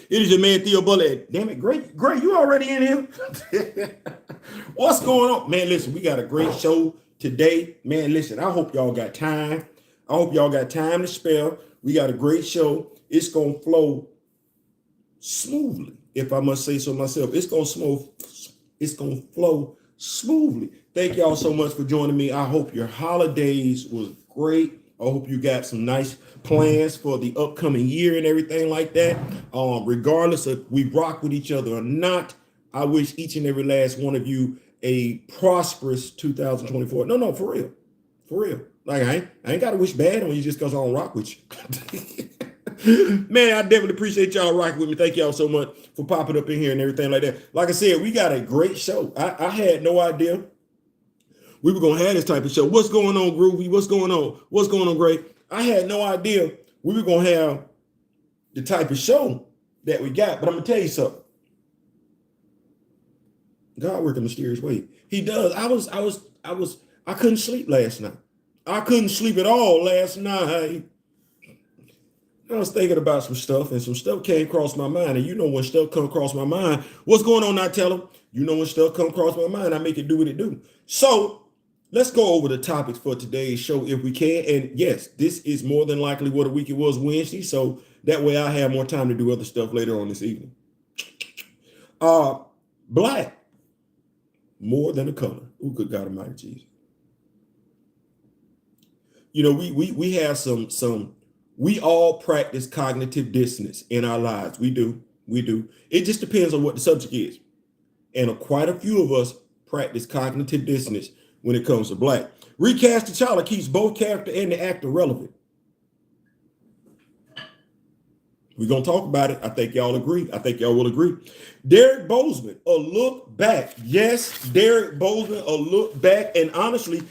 It is your man Theo Bullet. Damn it, great, you already in here. What's going on? Man, listen, we got a great show today. Man, listen, I hope y'all got time. I hope y'all got time to spare. We got a great show. It's gonna flow smoothly, if I must say so myself. It's gonna flow smoothly. Thank y'all so much for joining me. I hope your holidays was great. I hope you got some nice plans for the upcoming year and everything like that. Regardless of we rock with each other or not, I wish each and every last one of you a prosperous 2024. No, for real. For real. Like I ain't gotta wish bad on you just because I don't rock with you. Man, I definitely appreciate y'all rocking with me. Thank y'all so much for popping up in here and everything like that. Like I said, we got a great show. I had no idea we were gonna have this type of show. What's going on, Groovy? What's going on? What's going on, Great? I had no idea we were gonna have the type of show that we got. But I'm gonna tell you something. God works in a mysterious way. He does. I couldn't sleep last night. I couldn't sleep at all last night. I was thinking about some stuff, and some stuff came across my mind. And you know when stuff come across my mind, what's going on? I tell them. You know when stuff come across my mind, I make it do what it do. So let's go over the topics for today's show if we can. And yes, this is more than likely what a week it was Wednesday. So that way I have more time to do other stuff later on this evening. Black, more than a color. Oh, good God Almighty Jesus. You know, we have some. We all practice cognitive dissonance in our lives. We do. It just depends on what the subject is. And quite a few of us practice cognitive dissonance when it comes to Black. Recast T'Challa keeps both character and the actor relevant. We're going to talk about it. I think y'all agree. I think y'all will agree. Derek Bozeman, a look back. Yes, Derek Bozeman, a look back. And honestly,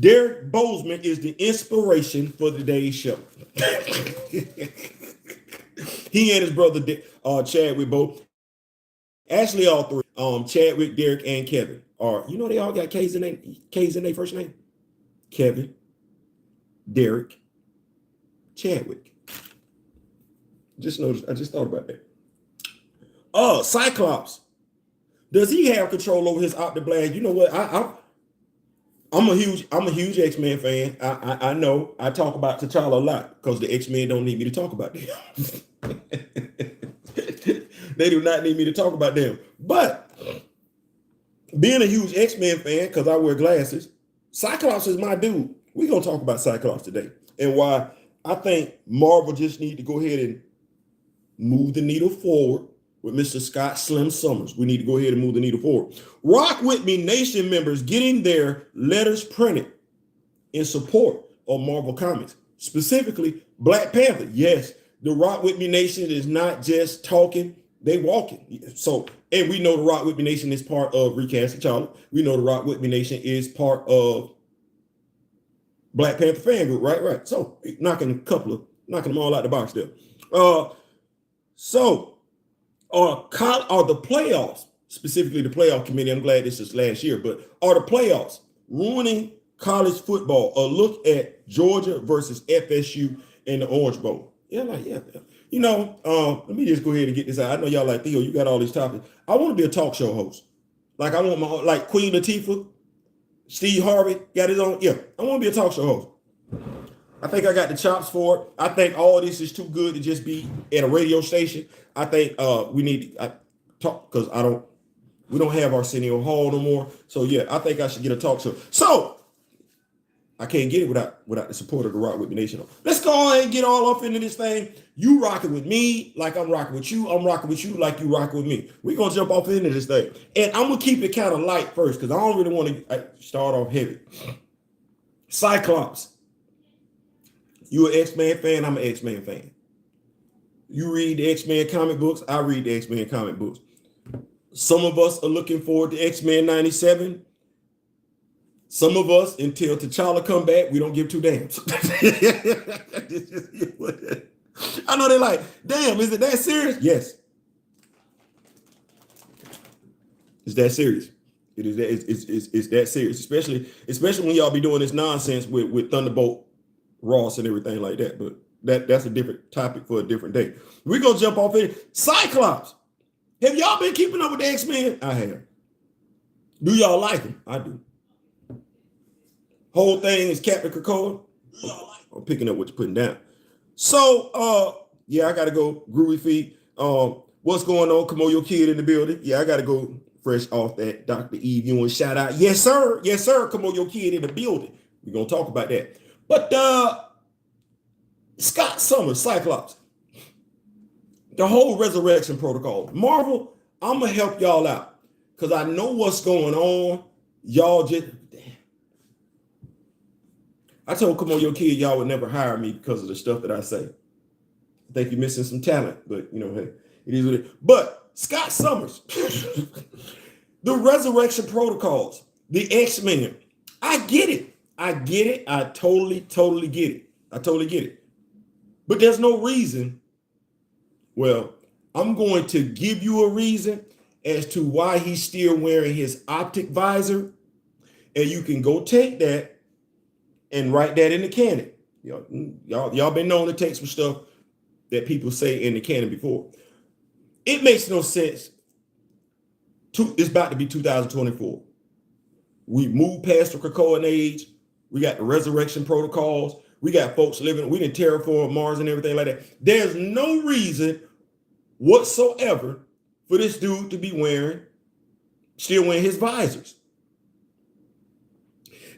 Derek Bozeman is the inspiration for today's show. He and his brother Chadwick both. Actually, all three. Chadwick, Derek, and Kevin are. You know they all got K's in their first name. Kevin, Derek, Chadwick. Just noticed. I just thought about that. Cyclops. Does he have control over his optic blast? You know what? I'm a huge X-Men fan. I know I talk about T'Challa a lot because the X-Men don't need me to talk about them. They do not need me to talk about them. But being a huge X-Men fan, because I wear glasses, Cyclops is my dude. We're gonna talk about Cyclops today and why I think Marvel just need to go ahead and move the needle forward with Mr. Scott Slim Summers. We need to go ahead and move the needle forward. Rock With Me Nation members getting their letters printed in support of Marvel Comics, specifically Black Panther. Yes, the Rock With Me Nation is not just talking, they walking. So, and we know the Rock With Me Nation is part of Recast T'Challa. We know the Rock With Me Nation is part of Black Panther fan group, right? So, knocking them all out the box there. Are the playoffs, specifically the playoff committee, I'm glad this is last year, but are the playoffs ruining college football? A look at Georgia versus FSU in the Orange Bowl. Yeah. You know, let me just go ahead and get this out. I know y'all like, Theo, you got all these topics. I want to be a talk show host. Like I want like Queen Latifah, Steve Harvey got his own. Yeah, I want to be a talk show host. I think I got the chops for it. I think all this is too good to just be at a radio station. I think we need to talk because we don't have Arsenio Hall no more. So yeah, I think I should get a talk show. So I can't get it without the support of the Rock With Me Nation. Let's go ahead and get all up into this thing. You rocking with me like I'm rocking with you. I'm rocking with you like you rocking with me. We're gonna jump off into this thing. And I'm gonna keep it kind of light first because I don't really want to start off heavy. Cyclops. You an X-Men fan, I'm an X-Men fan. You read the X-Men comic books, I read the X-Men comic books. Some of us are looking forward to X-Men 97. Some of us, until T'Challa come back, we don't give two damns. I know they're like, damn, is it that serious? Yes. It's that serious. It is that it's that serious, especially when y'all be doing this nonsense with Thunderbolt Ross and everything like that. But That's a different topic for a different day. We're gonna jump off in Cyclops. Have y'all been keeping up with the X-Men? I have. Do y'all like him? I do. Whole thing is Captain Krakoa. I'm picking up what you're putting down. So yeah, I gotta go. Groovy feet. What's going on? Kamoyo Kid in the building. Yeah, I gotta go fresh off that. Dr. Eve, you want to shout out? Yes, sir. Yes, sir. Kamoyo Kid in the building. We're gonna talk about that. But Scott Summers, Cyclops, the whole resurrection protocol. Marvel, I'm gonna help y'all out because I know what's going on. Y'all just, I told Kamoyo Kid y'all would never hire me because of the stuff that I say. I think you're missing some talent, but you know, hey, it is what it is. But Scott Summers, the resurrection protocols, the X-Men, I get it. I get it. I totally get it. I totally get it. But there's no reason. Well, I'm going to give you a reason as to why he's still wearing his optic visor. And you can go take that and write that in the canon. Y'all been known to take some stuff that people say in the canon before. It makes no sense. It's about to be 2024. We moved past the Krakoan age. We got the resurrection protocols. We got folks living. We didn't terraform Mars and everything like that. There's no reason whatsoever for this dude to be still wearing his visors.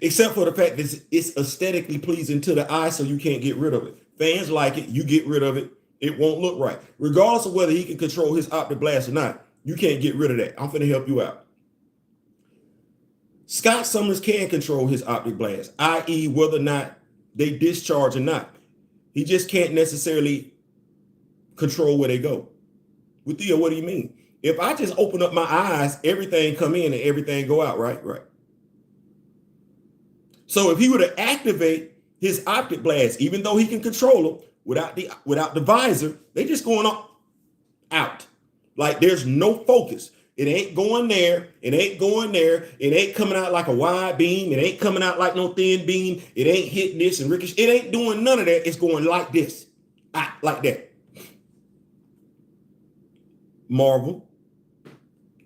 Except for the fact that it's aesthetically pleasing to the eye, so you can't get rid of it. Fans like it. You get rid of it. It won't look right. Regardless of whether he can control his optic blast or not, you can't get rid of that. I'm finna help you out. Scott Summers can control his optic blast, i.e. whether or not they discharge or not. He just can't necessarily control where they go. With Theo, what do you mean? If I just open up my eyes, everything come in and everything go out, right? Right. So if he were to activate his optic blast, even though he can control them without the visor, they just going out. Like there's no focus. It ain't going there. It ain't going there. It ain't coming out like a wide beam. It ain't coming out like no thin beam. It ain't hitting this and ricochet. It ain't doing none of that. It's going like this, like that. Marvel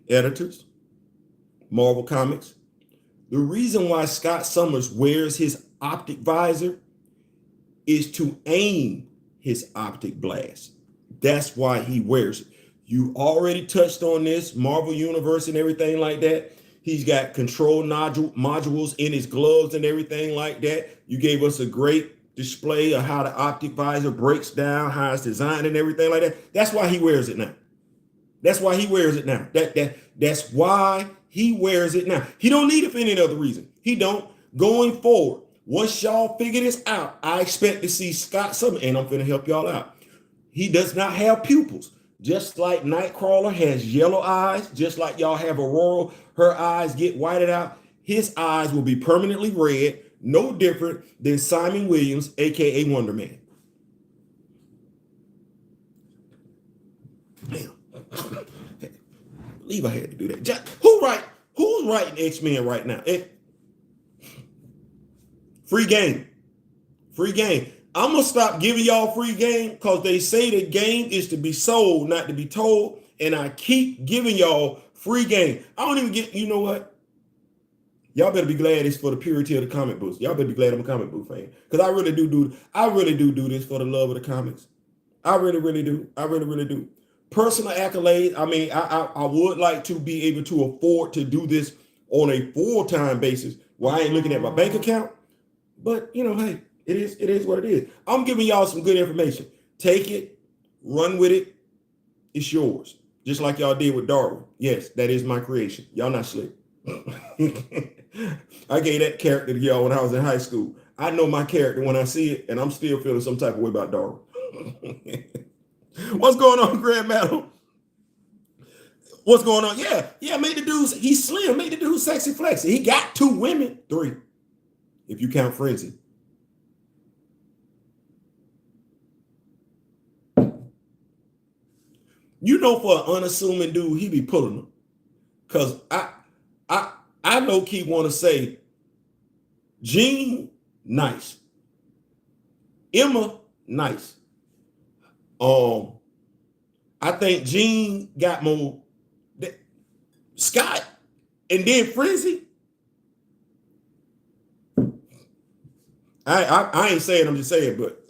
editors, Marvel Comics. The reason why Scott Summers wears his optic visor is to aim his optic blast. That's why he wears it. You already touched on this, Marvel Universe and everything like that. He's got control modules in his gloves and everything like that. You gave us a great display of how the optic visor breaks down, how it's designed and everything like that. That's why he wears it now. That's why he wears it now. That's why he wears it now. He don't need it for any other reason. He don't. Going forward, once y'all figure this out, I expect to see Scott Summers, and I'm going to help y'all out. He does not have pupils. Just like Nightcrawler has yellow eyes, just like y'all have Aurora, her eyes get whited out. His eyes will be permanently red, no different than Simon Williams, aka Wonder Man. Damn. Believe I had to do that. Who's writing X-Men right now? Free game. Free game. I'm going to stop giving y'all free game because they say the game is to be sold, not to be told. And I keep giving y'all free game. I don't even get, you know what? Y'all better be glad it's for the purity of the comic books. Y'all better be glad I'm a comic book fan. Because I really do this for the love of the comics. I really do. I really do. Personal accolades. I mean, I would like to be able to afford to do this on a full-time basis where I ain't looking at my bank account. But, you know, hey. It is what it is. I'm giving y'all some good information. Take it, run with it. It's yours. Just like y'all did with Darwin. Yes, that is my creation. Y'all not slick. I gave that character to y'all when I was in high school. I know my character when I see it, and I'm still feeling some type of way about Darwin. What's going on, Grand Madam? What's going on? Yeah, made the dude, he's slim, made the dude sexy flexy. He got 2 women, 3, if you count Frenzy. You know, for an unassuming dude, he be pulling them. Cause I low key want to say, Jean, nice. Emma, nice. I think Jean got more. Scott and then Frizzy. I ain't saying, I'm just saying, but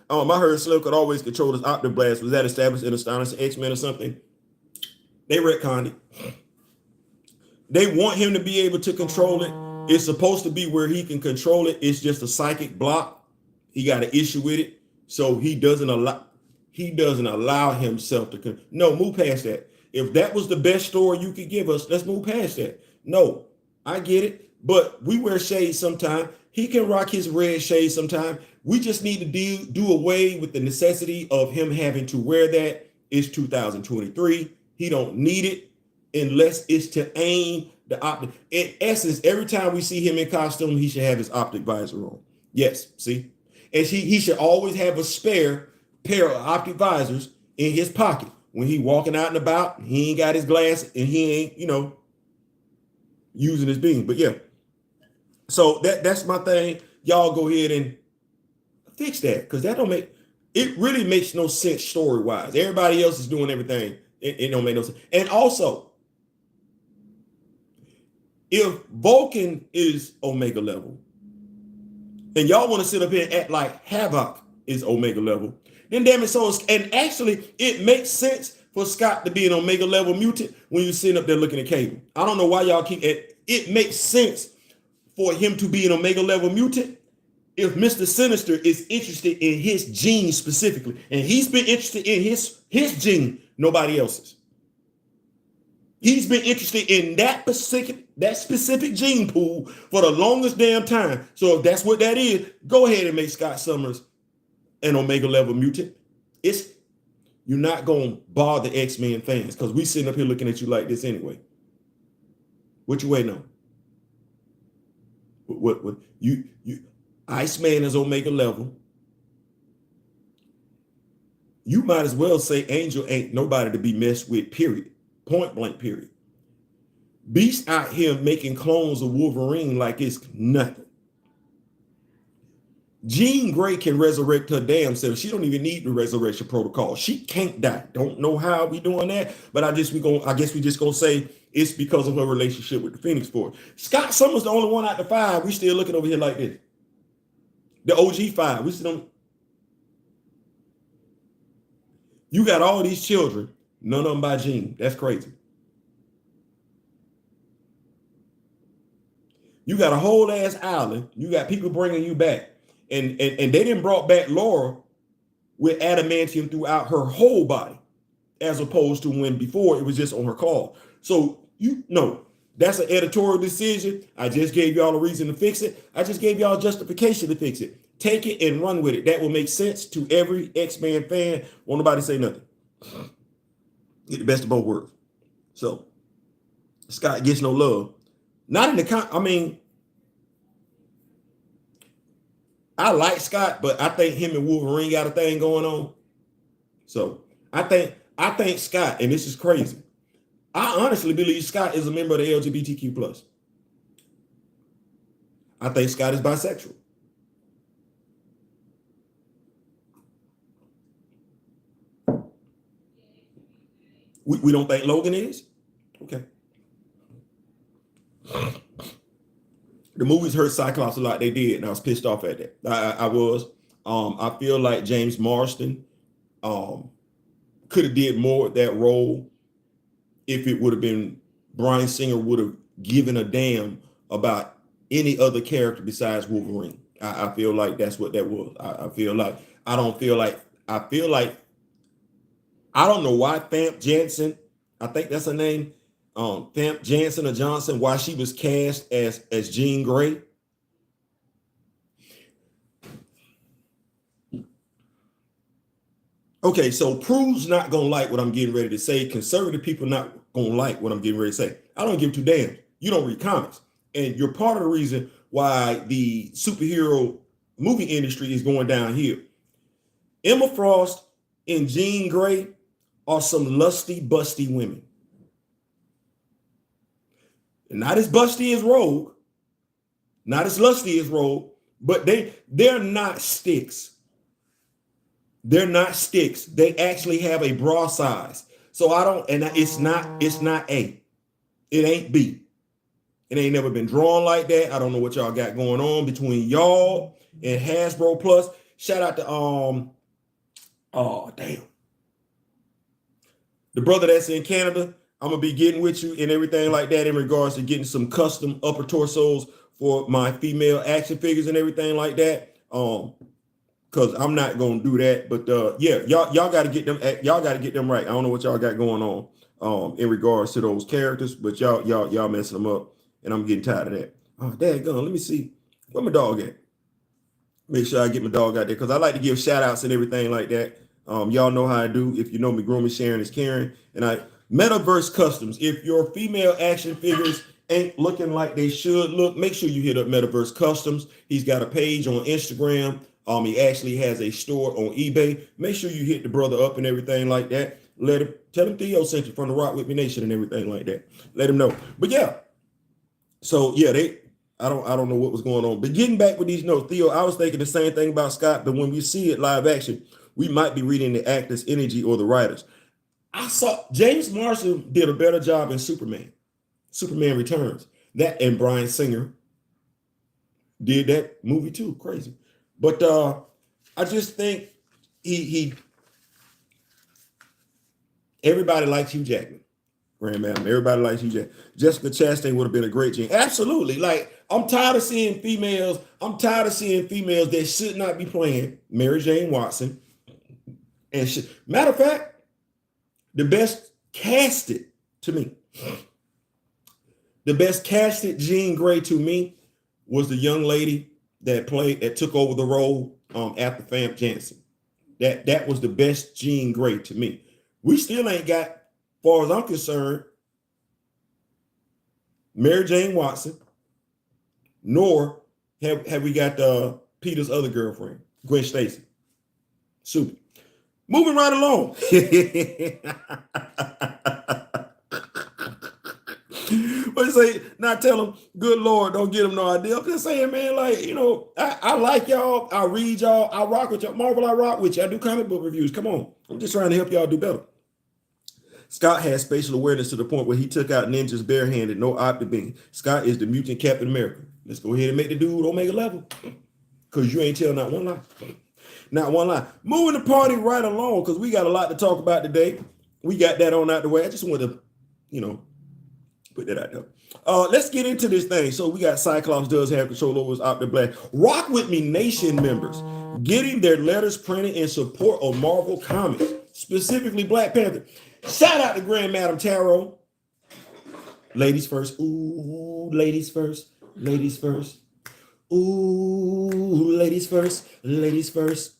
I heard Slim could always control his optic blast. Was that established in Astonishing X-Men or something? They retconned it. They want him to be able to control it. It's supposed to be where he can control it. It's just a psychic block. He got an issue with it, so he doesn't allow himself to. No, move past that. If that was the best story you could give us, let's move past that. No, I get it, but we wear shades sometimes. He can rock his red shades sometimes. We just need to do away with the necessity of him having to wear that. It's 2023. He don't need it unless it's to aim the optic. In essence, every time we see him in costume, he should have his optic visor on. Yes, see? And he should always have a spare pair of optic visors in his pocket. When he walking out and about, he ain't got his glass and he ain't, using his beam. But yeah. So that's my thing. Y'all go ahead and fix that, because that don't make it really makes no sense story-wise. Everybody else is doing everything. It don't make no sense. And also, if Vulcan is Omega level, and y'all want to sit up here and act like Havoc is Omega level, then damn it, and actually it makes sense for Scott to be an Omega level mutant when you're sitting up there looking at Cable. I don't know why y'all keep it. It makes sense for him to be an Omega level mutant if Mr. Sinister is interested in his gene specifically, and he's been interested in his gene, nobody else's. He's been interested in that specific gene pool for the longest damn time. So if that's what that is, go ahead and make Scott Summers an Omega level mutant. You're not gonna bother X-Men fans, because we sitting up here looking at you like this anyway. What you waiting on? What you Iceman is Omega level. You might as well say Angel ain't nobody to be messed with, period. Point blank, period. Beast out here making clones of Wolverine like it's nothing. Jean Grey can resurrect her damn self. She don't even need the resurrection protocol. She can't die. Don't know how we doing that, but I guess we just gonna say it's because of her relationship with the Phoenix Force. Scott Summers the only one out the 5. We still looking over here like this. The OG 5. We still don't. You got all these children, none of them by Jean. That's crazy. You got a whole ass island. You got people bringing you back. And they didn't brought back Laura with adamantium throughout her whole body, as opposed to when before it was just on her call. So that's an editorial decision. I just gave y'all a reason to fix it. I just gave y'all justification to fix it. Take it and run with it. That will make sense to every X-Men fan. Won't nobody say nothing. Get the best of both worlds. So Scott gets no love. Not in the I like Scott, but I think him and Wolverine got a thing going on. So I think Scott, and this is crazy, I honestly believe Scott is a member of the LGBTQ+. I think Scott is bisexual. We don't think Logan is? Okay. The movies hurt Cyclops a lot. They did, and I was pissed off at that. I was. I feel like James Marsden could have did more of that role if it would have been Bryan Singer would have given a damn about any other character besides Wolverine. I feel like that's what that was. I feel like I don't know why Famke Janssen, I think that's her name, Famke Janssen or Johnson, why she was cast as Jean Grey. Okay, so Prue's not gonna like what I'm getting ready to say. Conservative people not gonna like what I'm getting ready to say. I don't give two damns. You don't read comics, and you're part of the reason why the superhero movie industry is going downhill. Emma Frost and Jean Grey are some lusty, busty women. Not as busty as Rogue, not as lusty as Rogue, but they're not sticks. They're not sticks. They actually have a bra size. So I don't, and it's not A. It ain't B. It ain't never been drawn like that. I don't know what y'all got going on between y'all and Hasbro Plus. Shout out to oh damn. The brother that's in Canada. I'm gonna be getting with you and everything like that in regards to getting some custom upper torsos for my female action figures and everything like that. Because I'm not gonna do that, but yeah, y'all got to get them. Y'all got to get them right. I don't know what y'all got going on in regards to those characters, but y'all messing them up, and I'm getting tired of that. Oh, daggone, let me see where my dog at. Make sure I get my dog out there because I like to give shout outs and everything like that. Y'all know how I do. If you know me, grooming, sharing is caring, and I Metaverse Customs. If your female action figures ain't looking like they should look, make sure you hit up Metaverse Customs. He's got a page on Instagram. He actually has a store on eBay. Make sure you hit the brother up and everything like that. Tell him Theo sent you from the Rock With Me Nation and everything like that. Let him know. But yeah, so yeah, I don't know what was going on. But getting back with these notes, Theo, I was thinking the same thing about Scott. But when we see it live action, we might be reading the actor's energy or the writers. I saw James Marshall did a better job in Superman Returns. That and Bryan Singer did that movie too. Crazy. But I just think he everybody likes Hugh Jackman, Grand Madam. Everybody likes Hugh Jackman. Jessica Chastain would have been a great Jean. Absolutely. Like, I'm tired of seeing females. That should not be playing Mary Jane Watson. And matter of fact, the best casted Jean Grey to me was the young lady that took over the role after Famke Janssen. That was the best Jean Grey to me. We still ain't got, as far as I'm concerned, Mary Jane Watson, nor have we got Peter's other girlfriend, Gwen Stacy. Super. Moving right along. What you say? Not tell them, good Lord, don't get them no idea. I'm just saying, man, like, I like y'all. I read y'all. I rock with y'all. Marvel, I rock with you. I do comic book reviews. Come on. I'm just trying to help y'all do better. Scott has spatial awareness to the point where he took out ninjas barehanded, no optic beam. Scott is the mutant Captain America. Let's go ahead and make the dude Omega level. Because you ain't tell not one lie. Not one lie. Moving the party right along, because we got a lot to talk about today. We got that on out the way. I just want to, put that out there. Let's get into this thing. So we got Cyclops does have control over his Optic Black. Rock With Me Nation members getting their letters printed in support of Marvel Comics, specifically Black Panther. Shout out to Grand Madam Tarot. Ladies first. Ooh, ladies first. Ladies first. Ooh, ladies first. Ladies first.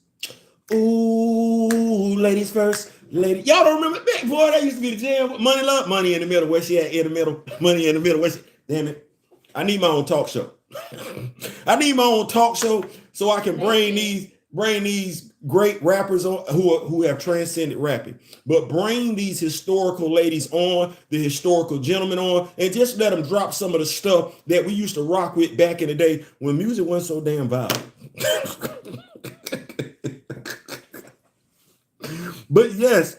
Ooh, ladies first. Lady, y'all don't remember that, boy? That used to be the jam. Money Love, Money in the Middle. Where she at? In the middle. Money in the Middle. Where she? Damn it! I need my own talk show. I need my own talk show so I can bring these great rappers on who have transcended rapping, but bring these historical ladies on, the historical gentlemen on, and just let them drop some of the stuff that we used to rock with back in the day when music wasn't so damn violent. But yes,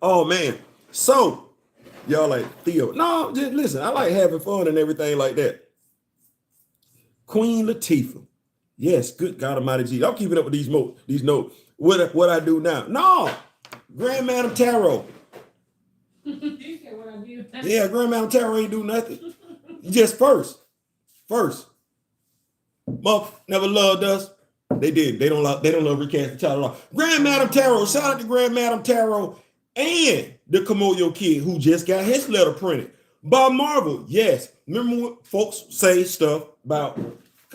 oh man, so y'all like Theo? No, just listen. I like having fun and everything like that. Queen Latifah, yes, good God Almighty Jesus. I'm keeping up with these notes. What I do now? No, Grand Madam Tarot. Yeah, Grand Madam Tarot ain't do nothing. Just first. Muff never loved us. They did. They don't love recasting child law. Grand Madam Tarot. Shout out to Grand Madam Tarot and the Kamoyo Kid who just got his letter printed by Marvel. Yes. Remember what folks say stuff about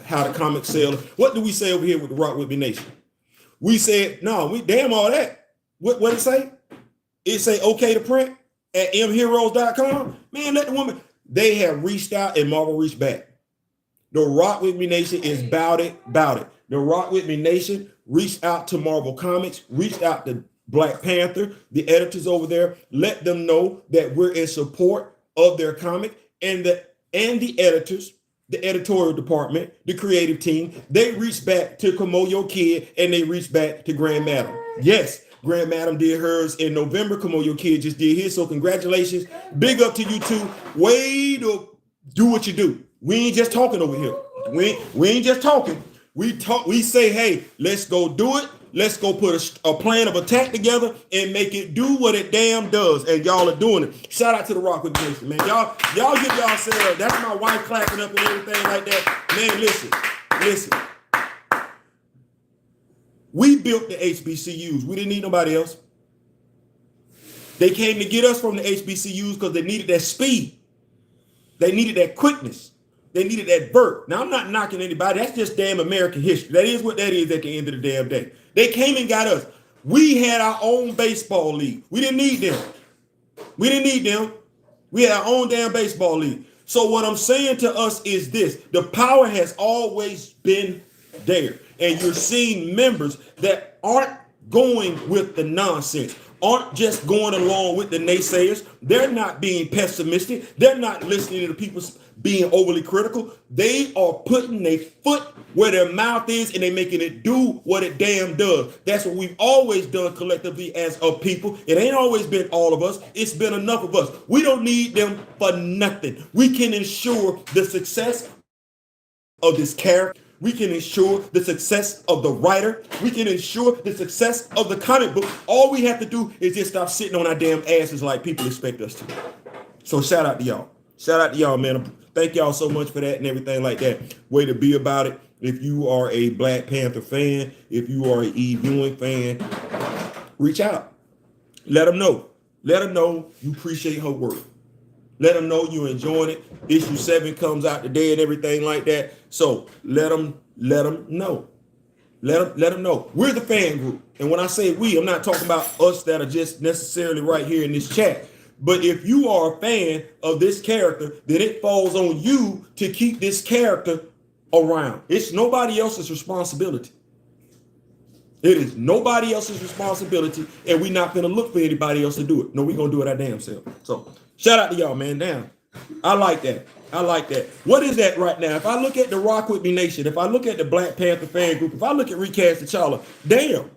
how the comics sell? What do we say over here with the Rock With Me Nation? We said, no, we damn all that. What it say? It say okay to print at mheroes.com. Man, let the woman. They have reached out and Marvel reached back. The Rock With Me Nation is about it. The Rock With Me Nation reached out to Marvel Comics, reached out to Black Panther, the editors over there, let them know that we're in support of their comic, and the editors the editorial department, the creative team, they reached back to Kamoyo Kid and they reached back to Grand Madam. Yes, Grand Madam did hers in November. Kamoyo Kid just did his. So congratulations. Big up to you two. Way to do what you do. We ain't just talking over here. We ain't just talking. We talk. We say, hey, let's go do it. Let's go put a plan of attack together and make it do what it damn does. And y'all are doing it. Shout out to the Rock with Nation, man. Y'all give yourself. That's my wife clapping up and everything like that. Man, listen. We built the HBCUs. We didn't need nobody else. They came to get us from the HBCUs because they needed that speed. They needed that quickness. They needed that vert. Now, I'm not knocking anybody. That's just damn American history. That is what that is at the end of the damn day. They came and got us. We had our own baseball league. We didn't need them. We had our own damn baseball league. So what I'm saying to us is this. The power has always been there. And you're seeing members that aren't going with the nonsense, aren't just going along with the naysayers. They're not being pessimistic. They're not listening to the people being overly critical. They are putting their foot where their mouth is and they're making it do what it damn does. That's what we've always done collectively as a people. It ain't always been all of us. It's been enough of us. We don't need them for nothing. We can ensure the success of this character. We can ensure the success of the writer. We can ensure the success of the comic book. All we have to do is just stop sitting on our damn asses like people expect us to. So shout out to y'all. Shout out to y'all, man. Thank y'all so much for that and everything like that. Way to be about it. If you are a Black Panther fan, if you are an Eve Ewing fan, reach out. Let them know. Let them know you appreciate her work. Let them know you're enjoying it. Issue 7 comes out today and everything like that. So let them know. Let them know. We're the fan group. And when I say we, I'm not talking about us that are just necessarily right here in this chat. But if you are a fan of this character, then it falls on you to keep this character around. It's nobody else's responsibility. It is nobody else's responsibility, and we're not going to look for anybody else to do it. No, we're going to do it our damn self. So shout out to y'all, man. Damn. I like that. What is that right now? If I look at the Rock With Me Nation, if I look at the Black Panther fan group, if I look at Recast T'Challa, damn.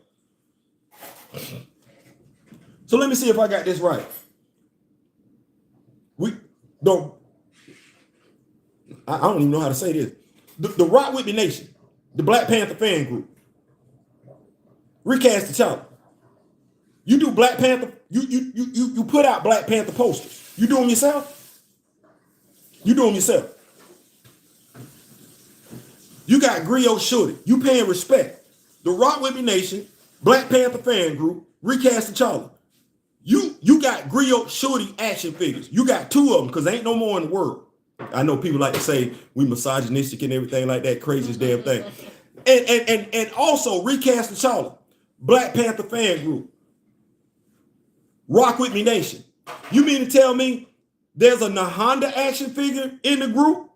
So let me see if I got this right. I don't even know how to say this. The Rock With Me Nation, the Black Panther fan group, Recast T'Challa. You do Black Panther, you put out Black Panther posters. You do them yourself? You got Griot Shorty. You paying respect. The Rock With Me Nation, Black Panther fan group, Recast T'Challa. You got Griot Shorty action figures. You got 2 of them because ain't no more in the world. I know people like to say we misogynistic and everything like that, craziest damn thing. And also Recast T'Challa, Black Panther fan group, Rock With Me Nation. You mean to tell me there's a Nahonda action figure in the group?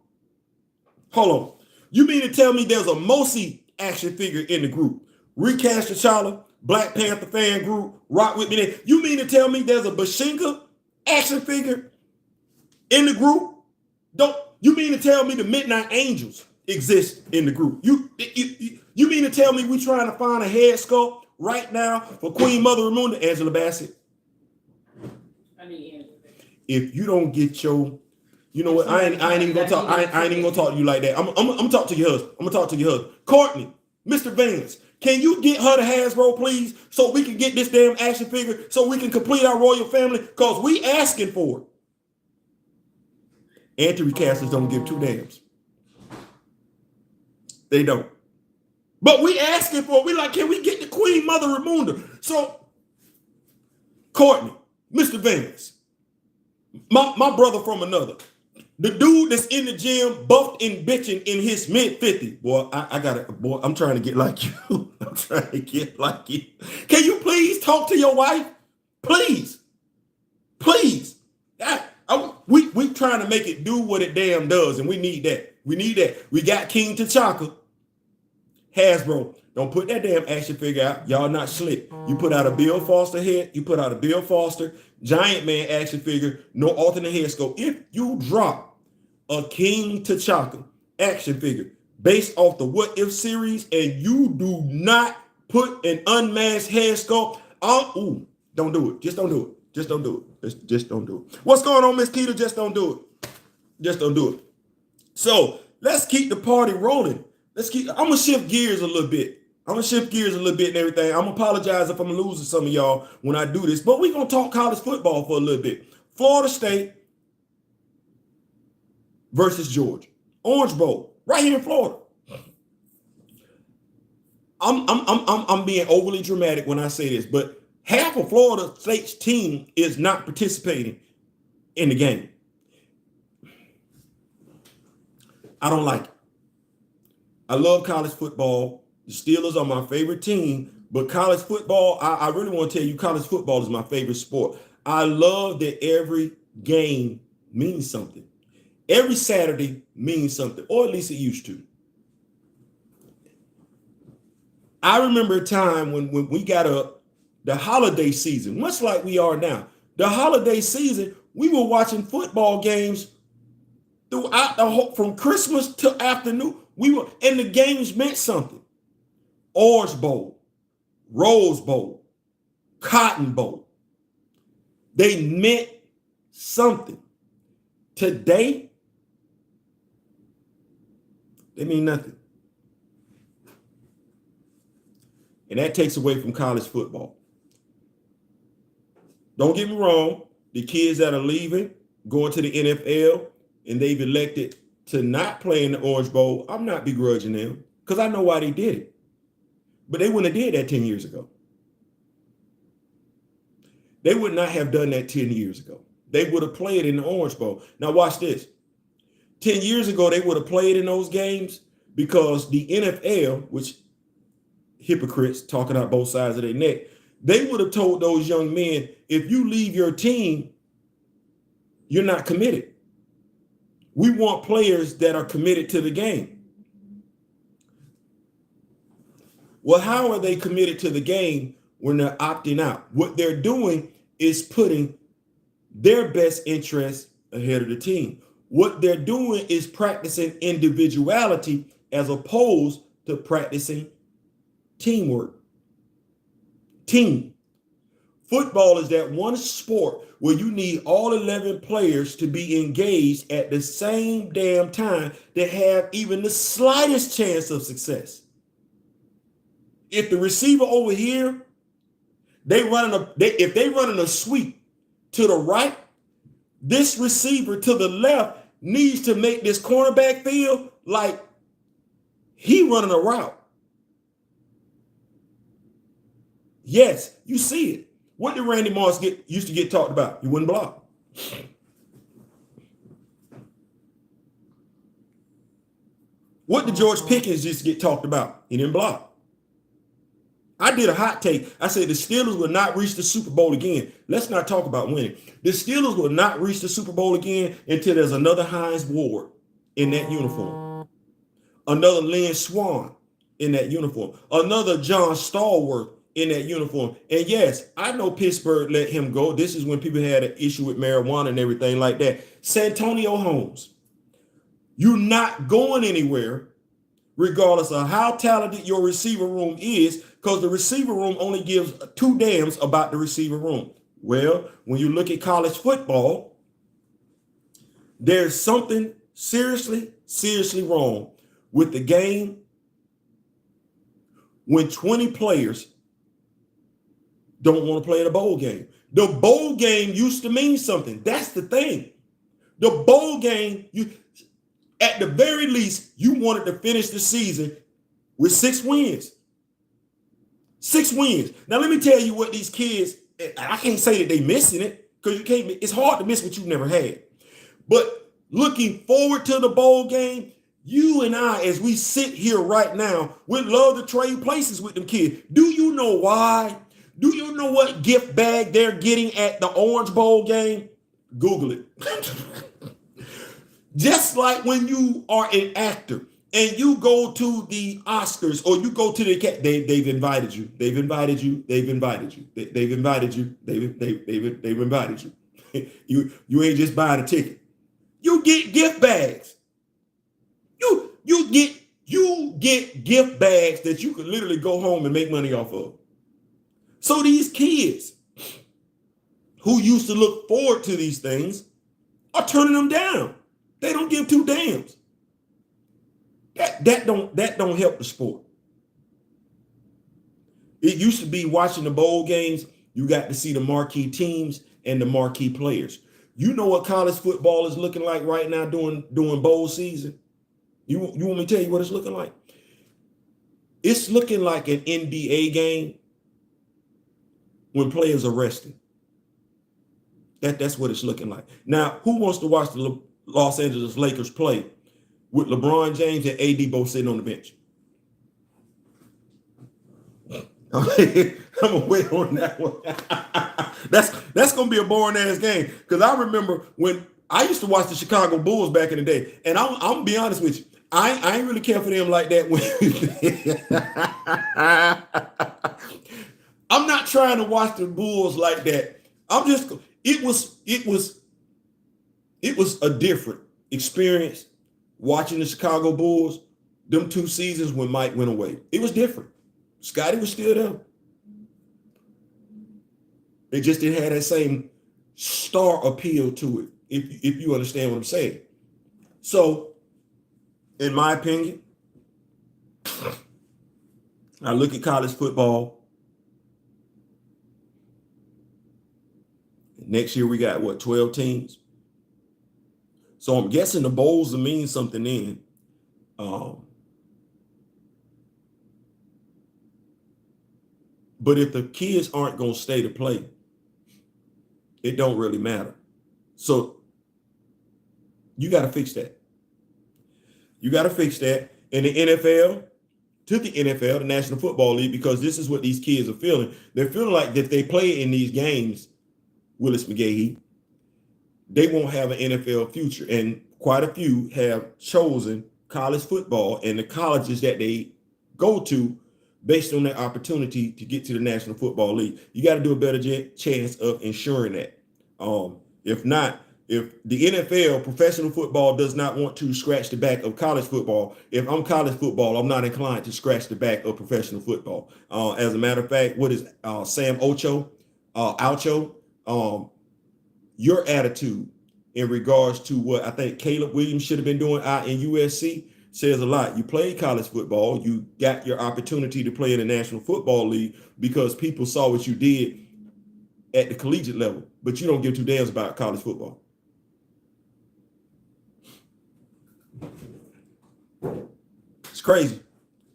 Hold on. You mean to tell me there's a Mosi action figure in the group? Recast T'Challa, Black Panther fan group, Rock With Me Nation. You mean to tell me there's a Bashinga action figure in the group? You mean to tell me the Midnight Angels exist in the group? You mean to tell me we trying to find a head sculpt right now for Queen Mother Ramunda, Angela Bassett? If you don't get your, you know what? I ain't even gonna talk. I ain't even gonna talk to you like that. I'm gonna talk to your husband. I'm gonna talk to your husband, Courtney, Mr. Vance. Can you get her to Hasbro, please, so we can get this damn action figure, so we can complete our royal family? Cause we asking for it. Anti-recasters don't give 2 damns. They don't. But we asking for it. We like, can we get the Queen Mother Ramunda? So, Courtney, Mr. Vance, my brother from another, the dude that's in the gym, buffed and bitching in his mid-50s. Boy, I got it. Boy, I'm trying to get like you. I'm trying to get like you. Can you please talk to your wife? Please. We trying to make it do what it damn does, and we need that. We got King T'Chaka. Hasbro, don't put that damn action figure out. Y'all not slick. You put out a Bill Foster head. You put out a Bill Foster Giant Man action figure. No alternate head scope. If you drop a King T'Chaka action figure based off the What If series, and you do not put an unmasked head sculpt on, don't do it. Just don't do it. Just don't do it. Just don't do it. What's going on, Miss Keita? Just don't do it. Just don't do it. So let's keep the party rolling. I'm gonna shift gears a little bit. And everything. I'm gonna apologize if I'm losing some of y'all when I do this, but we're gonna talk college football for a little bit. Florida State versus Georgia. Orange Bowl, right here in Florida. I'm being overly dramatic when I say this, but half of Florida State's team is not participating in the game. I don't like it. I love college football. The Steelers are my favorite team, but college football, I really want to tell you, college football is my favorite sport. I love that every game means something. Every Saturday means something, or at least it used to. I remember a time when we got the holiday season, much like we are now. The holiday season, we were watching football games throughout the whole, from Christmas to afternoon. And the games meant something. Orange Bowl, Rose Bowl, Cotton Bowl. They meant something. Today, they mean nothing. And that takes away from college football. Don't get me wrong, the kids that are leaving, going to the NFL, and they've elected to not play in the Orange Bowl, I'm not begrudging them because I know why they did it. But they wouldn't have did that 10 years ago. They would not have done that 10 years ago. They would have played in the Orange Bowl. Now watch this. 10 years ago, they would have played in those games because the NFL, which hypocrites talking out both sides of their neck, they would have told those young men, if you leave your team, you're not committed. We want players that are committed to the game. Well, how are they committed to the game when they're opting out? What they're doing is putting their best interests ahead of the team. What they're doing is practicing individuality as opposed to practicing teamwork. Team. Football is that one sport where you need all 11 players to be engaged at the same damn time to have even the slightest chance of success. If the receiver over here, if they running a sweep to the right, this receiver to the left needs to make this cornerback feel like he running a route. Yes, you see it. What did Randy Moss used to get talked about? He wouldn't block. What did George Pickens used to get talked about? He didn't block. I did a hot take. I said the Steelers will not reach the Super Bowl again. Let's not talk about winning. The Steelers will not reach the Super Bowl again until there's another Hines Ward in that uniform, another Lynn Swann in that uniform, another John Stallworth in that uniform. And yes, I know Pittsburgh let him go. This is when people had an issue with marijuana and everything like that. Santonio Holmes, you're not going anywhere regardless of how talented your receiver room is, because the receiver room only gives two damns about the receiver room. Well, when you look at college football, there's something seriously wrong with the game when 20 players don't want to play in a bowl game. The bowl game used to mean something. That's the thing. The bowl game, at the very least, you wanted to finish the season with 6 wins. 6 wins. Now, let me tell you what these kids, I can't say that they missing it because it's hard to miss what you've never had. But looking forward to the bowl game, you and I, as we sit here right now, would love to trade places with them kids. Do you know why? Do you know what gift bag they're getting at the Orange Bowl game? Google it. Just like when you are an actor and you go to the Oscars or you go to they've invited you. They've invited you. They've invited you. They've invited you. They've invited you. You ain't just buying a ticket. You get gift bags. You get gift bags that you could literally go home and make money off of. So these kids who used to look forward to these things are turning them down. They don't give two damns. That don't help the sport. It used to be watching the bowl games, you got to see the marquee teams and the marquee players. You know what college football is looking like right now during bowl season? You want me to tell you what it's looking like? It's looking like an NBA game when players are resting. That's what it's looking like. Now, who wants to watch the Los Angeles Lakers play with LeBron James and AD both sitting on the bench? I'm gonna wait on that one. That's gonna be a boring ass game, because I remember when I used to watch the Chicago Bulls back in the day, and I'm gonna be honest with you, I ain't really care for them like that. I'm not trying to watch the Bulls like that. It was a different experience watching the Chicago Bulls. Them 2 seasons when Mike went away, it was different. Scotty was still there. It just didn't have that same star appeal to it, if you understand what I'm saying. So, in my opinion, I look at college football. Next year we got 12 teams. So I'm guessing the bowls will mean something then. But if the kids aren't going to stay to play, it don't really matter. So you got to fix that. You got to fix that. And the NFL, the National Football League, because this is what these kids are feeling. They're feeling like if they play in these games, Willis McGahee, they won't have an NFL future. And quite a few have chosen college football and the colleges that they go to based on their opportunity to get to the National Football League. You got to do a better chance of ensuring that. If not, if the NFL, professional football, does not want to scratch the back of college football, if I'm college football, I'm not inclined to scratch the back of professional football. As a matter of fact, what is Sam Ocho, your attitude in regards to what I think Caleb Williams should have been doing out in USC says a lot. You played college football. You got your opportunity to play in the National Football League because people saw what you did at the collegiate level, but you don't give two damns about college football. It's crazy.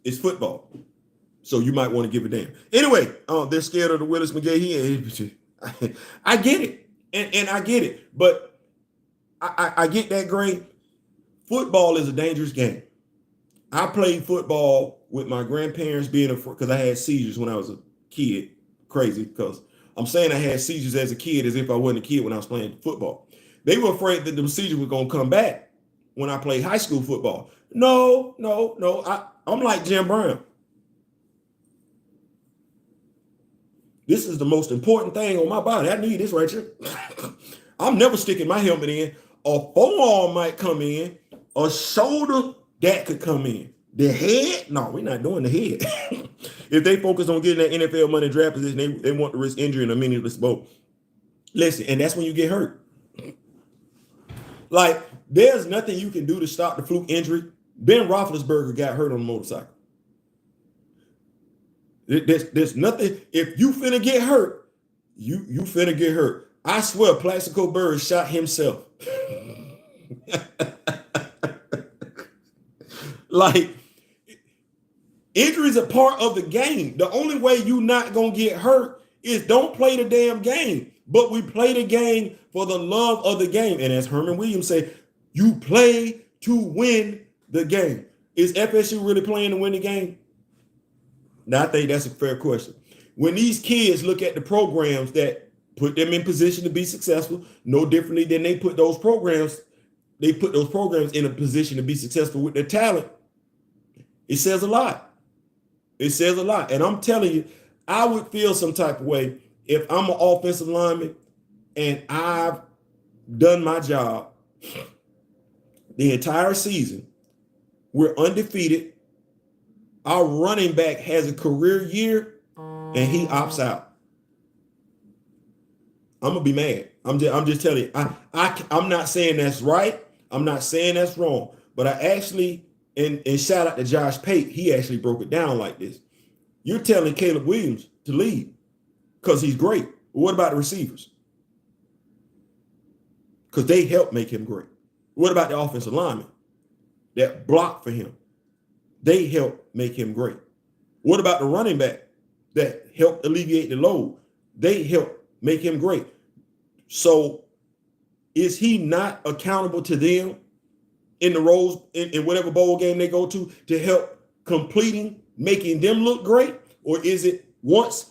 It's football. So you might want to give a damn. Anyway, they're scared of the Willis McGahee. I get it. And I get it. But I get that, Gray. Football is a dangerous game. I played football with my grandparents because I had seizures when I was a kid. Crazy, because I'm saying I had seizures as a kid as if I wasn't a kid when I was playing football. They were afraid that the seizures were going to come back when I played high school football. No. I'm like Jim Brown. This is the most important thing on my body. I need this right here. I'm never sticking my helmet in. A forearm might come in. A shoulder, that could come in. The head? No, we're not doing the head. If they focus on getting that NFL money draft position, they want to risk injury in a meaningless boat. Listen, and that's when you get hurt. Like, there's nothing you can do to stop the fluke injury. Ben Roethlisberger got hurt on a motorcycle. There's nothing. If you finna get hurt, you finna get hurt. I swear, Plaxico Burress shot himself. Like, injuries are part of the game. The only way you not gonna get hurt is don't play the damn game. But we play the game for the love of the game. And as Herman Williams said, you play to win the game. Is FSU really playing to win the game? Now, I think that's a fair question. When these kids look at the programs that put them in position to be successful, no differently than they put those programs in a position to be successful with their talent, it says a lot. It says a lot. And I'm telling you, I would feel some type of way if I'm an offensive lineman and I've done my job the entire season We're undefeated. Our running back has a career year and he opts out. I'm gonna be mad. I'm just telling you. I'm not saying that's right. I'm not saying that's wrong. But I actually, and shout out to Josh Pate, he actually broke it down like this. You're telling Caleb Williams to leave because he's great. What about the receivers? Because they help make him great. What about the offensive linemen that block for him? They help make him great. What about the running back that help alleviate the load? They help make him great. So is he not accountable to them in the roles in whatever bowl game they go to help completing, making them look great? Or is it once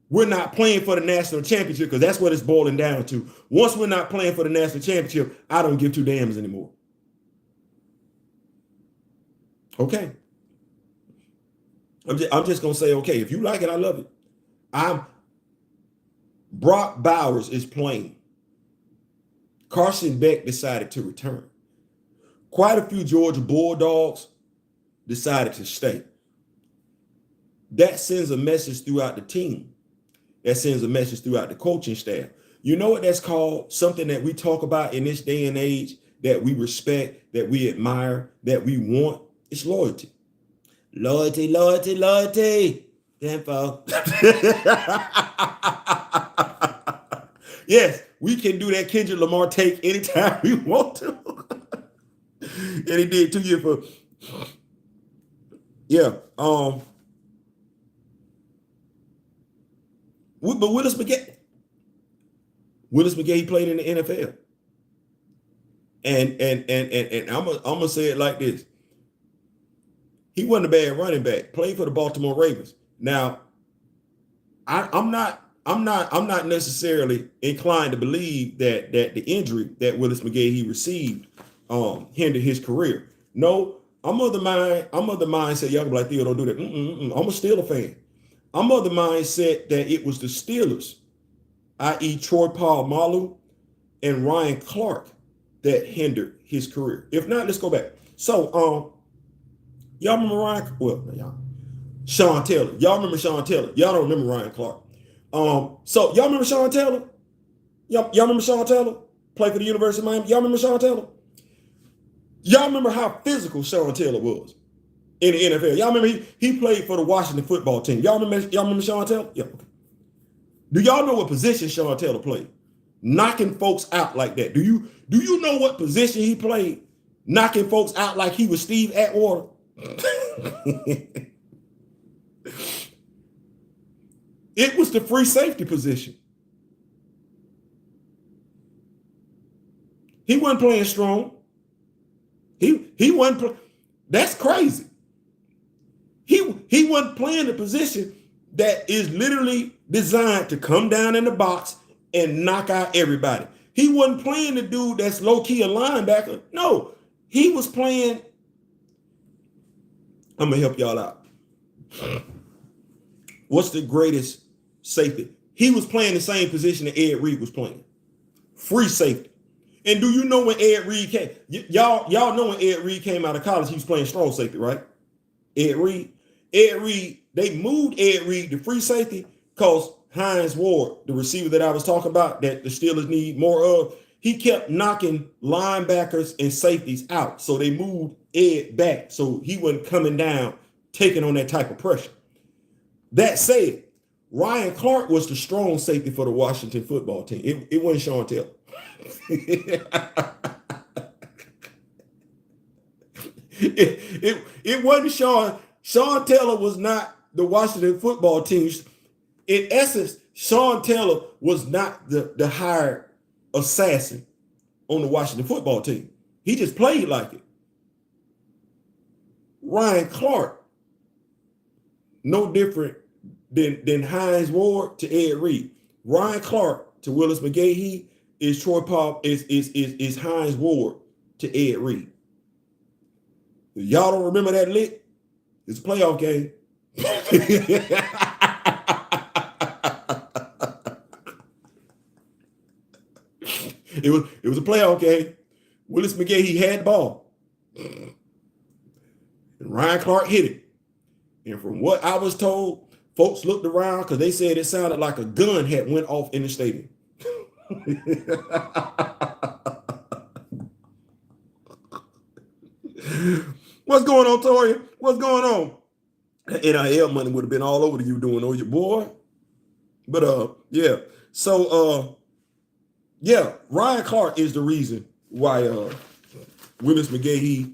we're not playing for the national championship, because that's what it's boiling down to. Once we're not playing for the national championship, I don't give two damns anymore. Okay. I'm just going to say, okay, if you like it, I love it. Brock Bowers is playing. Carson Beck decided to return. Quite a few Georgia Bulldogs decided to stay. That sends a message throughout the team. That sends a message throughout the coaching staff. You know what that's called? Something that we talk about in this day and age, that we respect, that we admire, that we want. It's loyalty. Loyalty, loyalty, loyalty. Info. Yes, we can do that Kendrick Lamar take anytime we want to. And he did 2 years for. Yeah. But Willis McGahee played in the NFL. And I'm gonna say it like this. He wasn't a bad running back. Played for the Baltimore Ravens. Now, I'm not necessarily inclined to believe that the injury that Willis McGahee received hindered his career. No, I'm of the mindset. Y'all be like, Theo, don't do that. I'm a Steelers fan. I'm of the mindset that it was the Steelers, i.e. Troy Polamalu and Ryan Clark, that hindered his career. If not, let's go back. So, y'all remember Ryan? Well, Sean Taylor. Y'all remember Sean Taylor? Y'all don't remember Ryan Clark. So y'all remember Sean Taylor? Y'all remember Sean Taylor? Played for the University of Miami. Y'all remember Sean Taylor? Y'all remember how physical Sean Taylor was in the NFL? Y'all remember he played for the Washington football team. Y'all remember Sean Taylor? Yeah. Okay. Do y'all know what position Sean Taylor played? Knocking folks out like that. Do you know what position he played? Knocking folks out like he was Steve Atwater. It was the free safety position. He wasn't playing strong. He wasn't. That's crazy. He wasn't playing the position that is literally designed to come down in the box and knock out everybody. He wasn't playing the dude that's low-key a linebacker. No, he was playing. I'm gonna help y'all out. What's the greatest safety? He was playing the same position that Ed Reed was playing. Free safety. And do you know when Ed Reed came? Y'all know when Ed Reed came out of college, he was playing strong safety, right? Ed Reed, they moved Ed Reed to free safety because Hines Ward, the receiver that I was talking about that the Steelers need more of, he kept knocking linebackers and safeties out. So they moved Ed back so he wasn't coming down, taking on that type of pressure. That said, Ryan Clark was the strong safety for the Washington football team. It wasn't Sean Taylor. it wasn't Sean. Sean Taylor was not the Washington football team. In essence, Sean Taylor was not the hired assassin on the Washington football team. He just played like it. Ryan Clark, no different than Hines Ward to Ed Reed. Ryan Clark to Willis McGahee is Troy Paul is Hines Ward to Ed Reed. Y'all don't remember that lick? It's a playoff game. It was a playoff game. Willis McGahee had the ball. And Ryan Clark hit it. And from what I was told, folks looked around because they said it sounded like a gun had went off in the stadium. What's going on, Toria? What's going on? NIL money would have been all over you doing, oh, your boy. But yeah. So yeah, Ryan Clark is the reason why Willis McGahee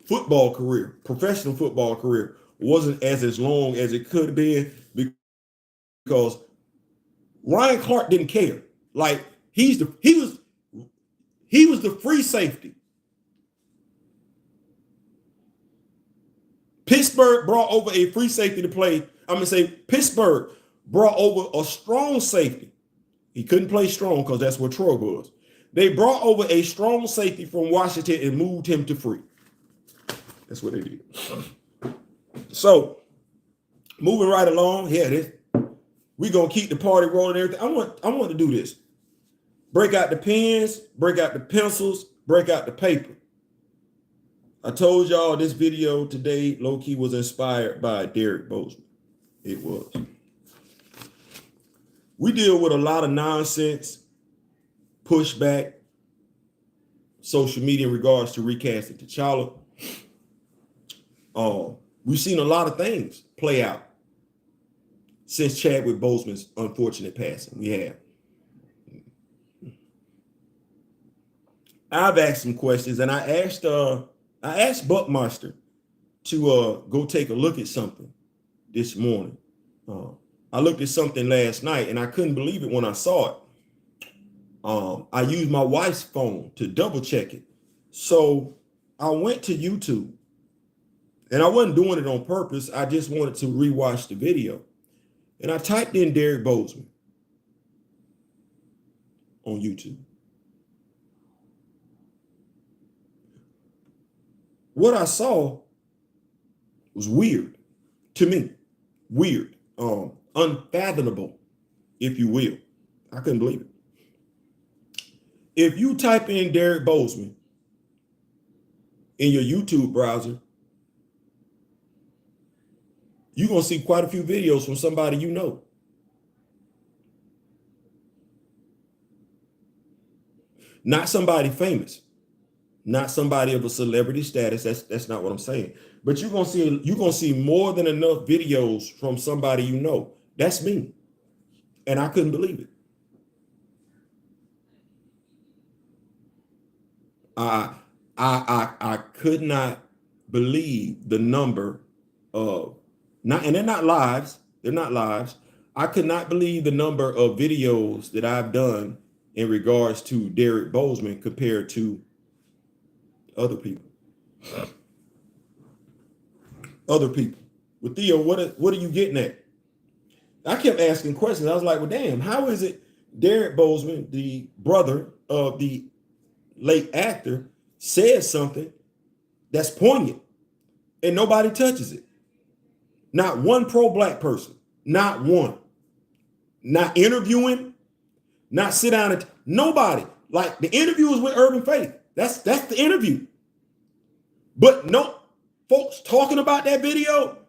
football career, professional football career, wasn't as long as it could have been, because Ryan Clark didn't care. Like he was the free safety. Pittsburgh brought over a free safety to play. I'm gonna say Pittsburgh brought over a strong safety. He couldn't play strong because that's what Troy was. They brought over a strong safety from Washington and moved him to free. That's what they did. So moving right along, we're gonna keep the party rolling. Everything. I want to do this. Break out the pens, break out the pencils, break out the paper. I told y'all this video today, low-key, was inspired by Derek Bozeman. It was. We deal with a lot of nonsense, pushback, social media in regards to recasting T'Challa. We've seen a lot of things play out since Chadwick Boseman's unfortunate passing. We have. I've asked some questions, and I asked Buckmaster to go take a look at something this morning. I looked at something last night, and I couldn't believe it when I saw it. I used my wife's phone to double check it. So I went to YouTube, and I wasn't doing it on purpose. I just wanted to rewatch the video. And I typed in Derek Bozeman on YouTube. What I saw was weird to me. Weird. Unfathomable, if you will. I couldn't believe it. If you type in Derek Bozeman in your YouTube browser, you're going to see quite a few videos from somebody you know. Not somebody famous. Not somebody of a celebrity status. That's not what I'm saying. But you're gonna see more than enough videos from somebody you know. That's me. And I couldn't believe it. I could not believe the number of and they're not lives. They're not lives. I could not believe the number of videos that I've done in regards to Derek Bozeman compared to other people. Other people. Well, Theo, what are you getting at? I kept asking questions. I was like, well, damn, how is it Derek Bozeman, the brother of the late actor, says something that's poignant and nobody touches it? Not one pro-black person. Not one. Not interviewing. Not sit down and nobody. Like the interview was with Urban Faith. That's the interview. But no, folks talking about that video,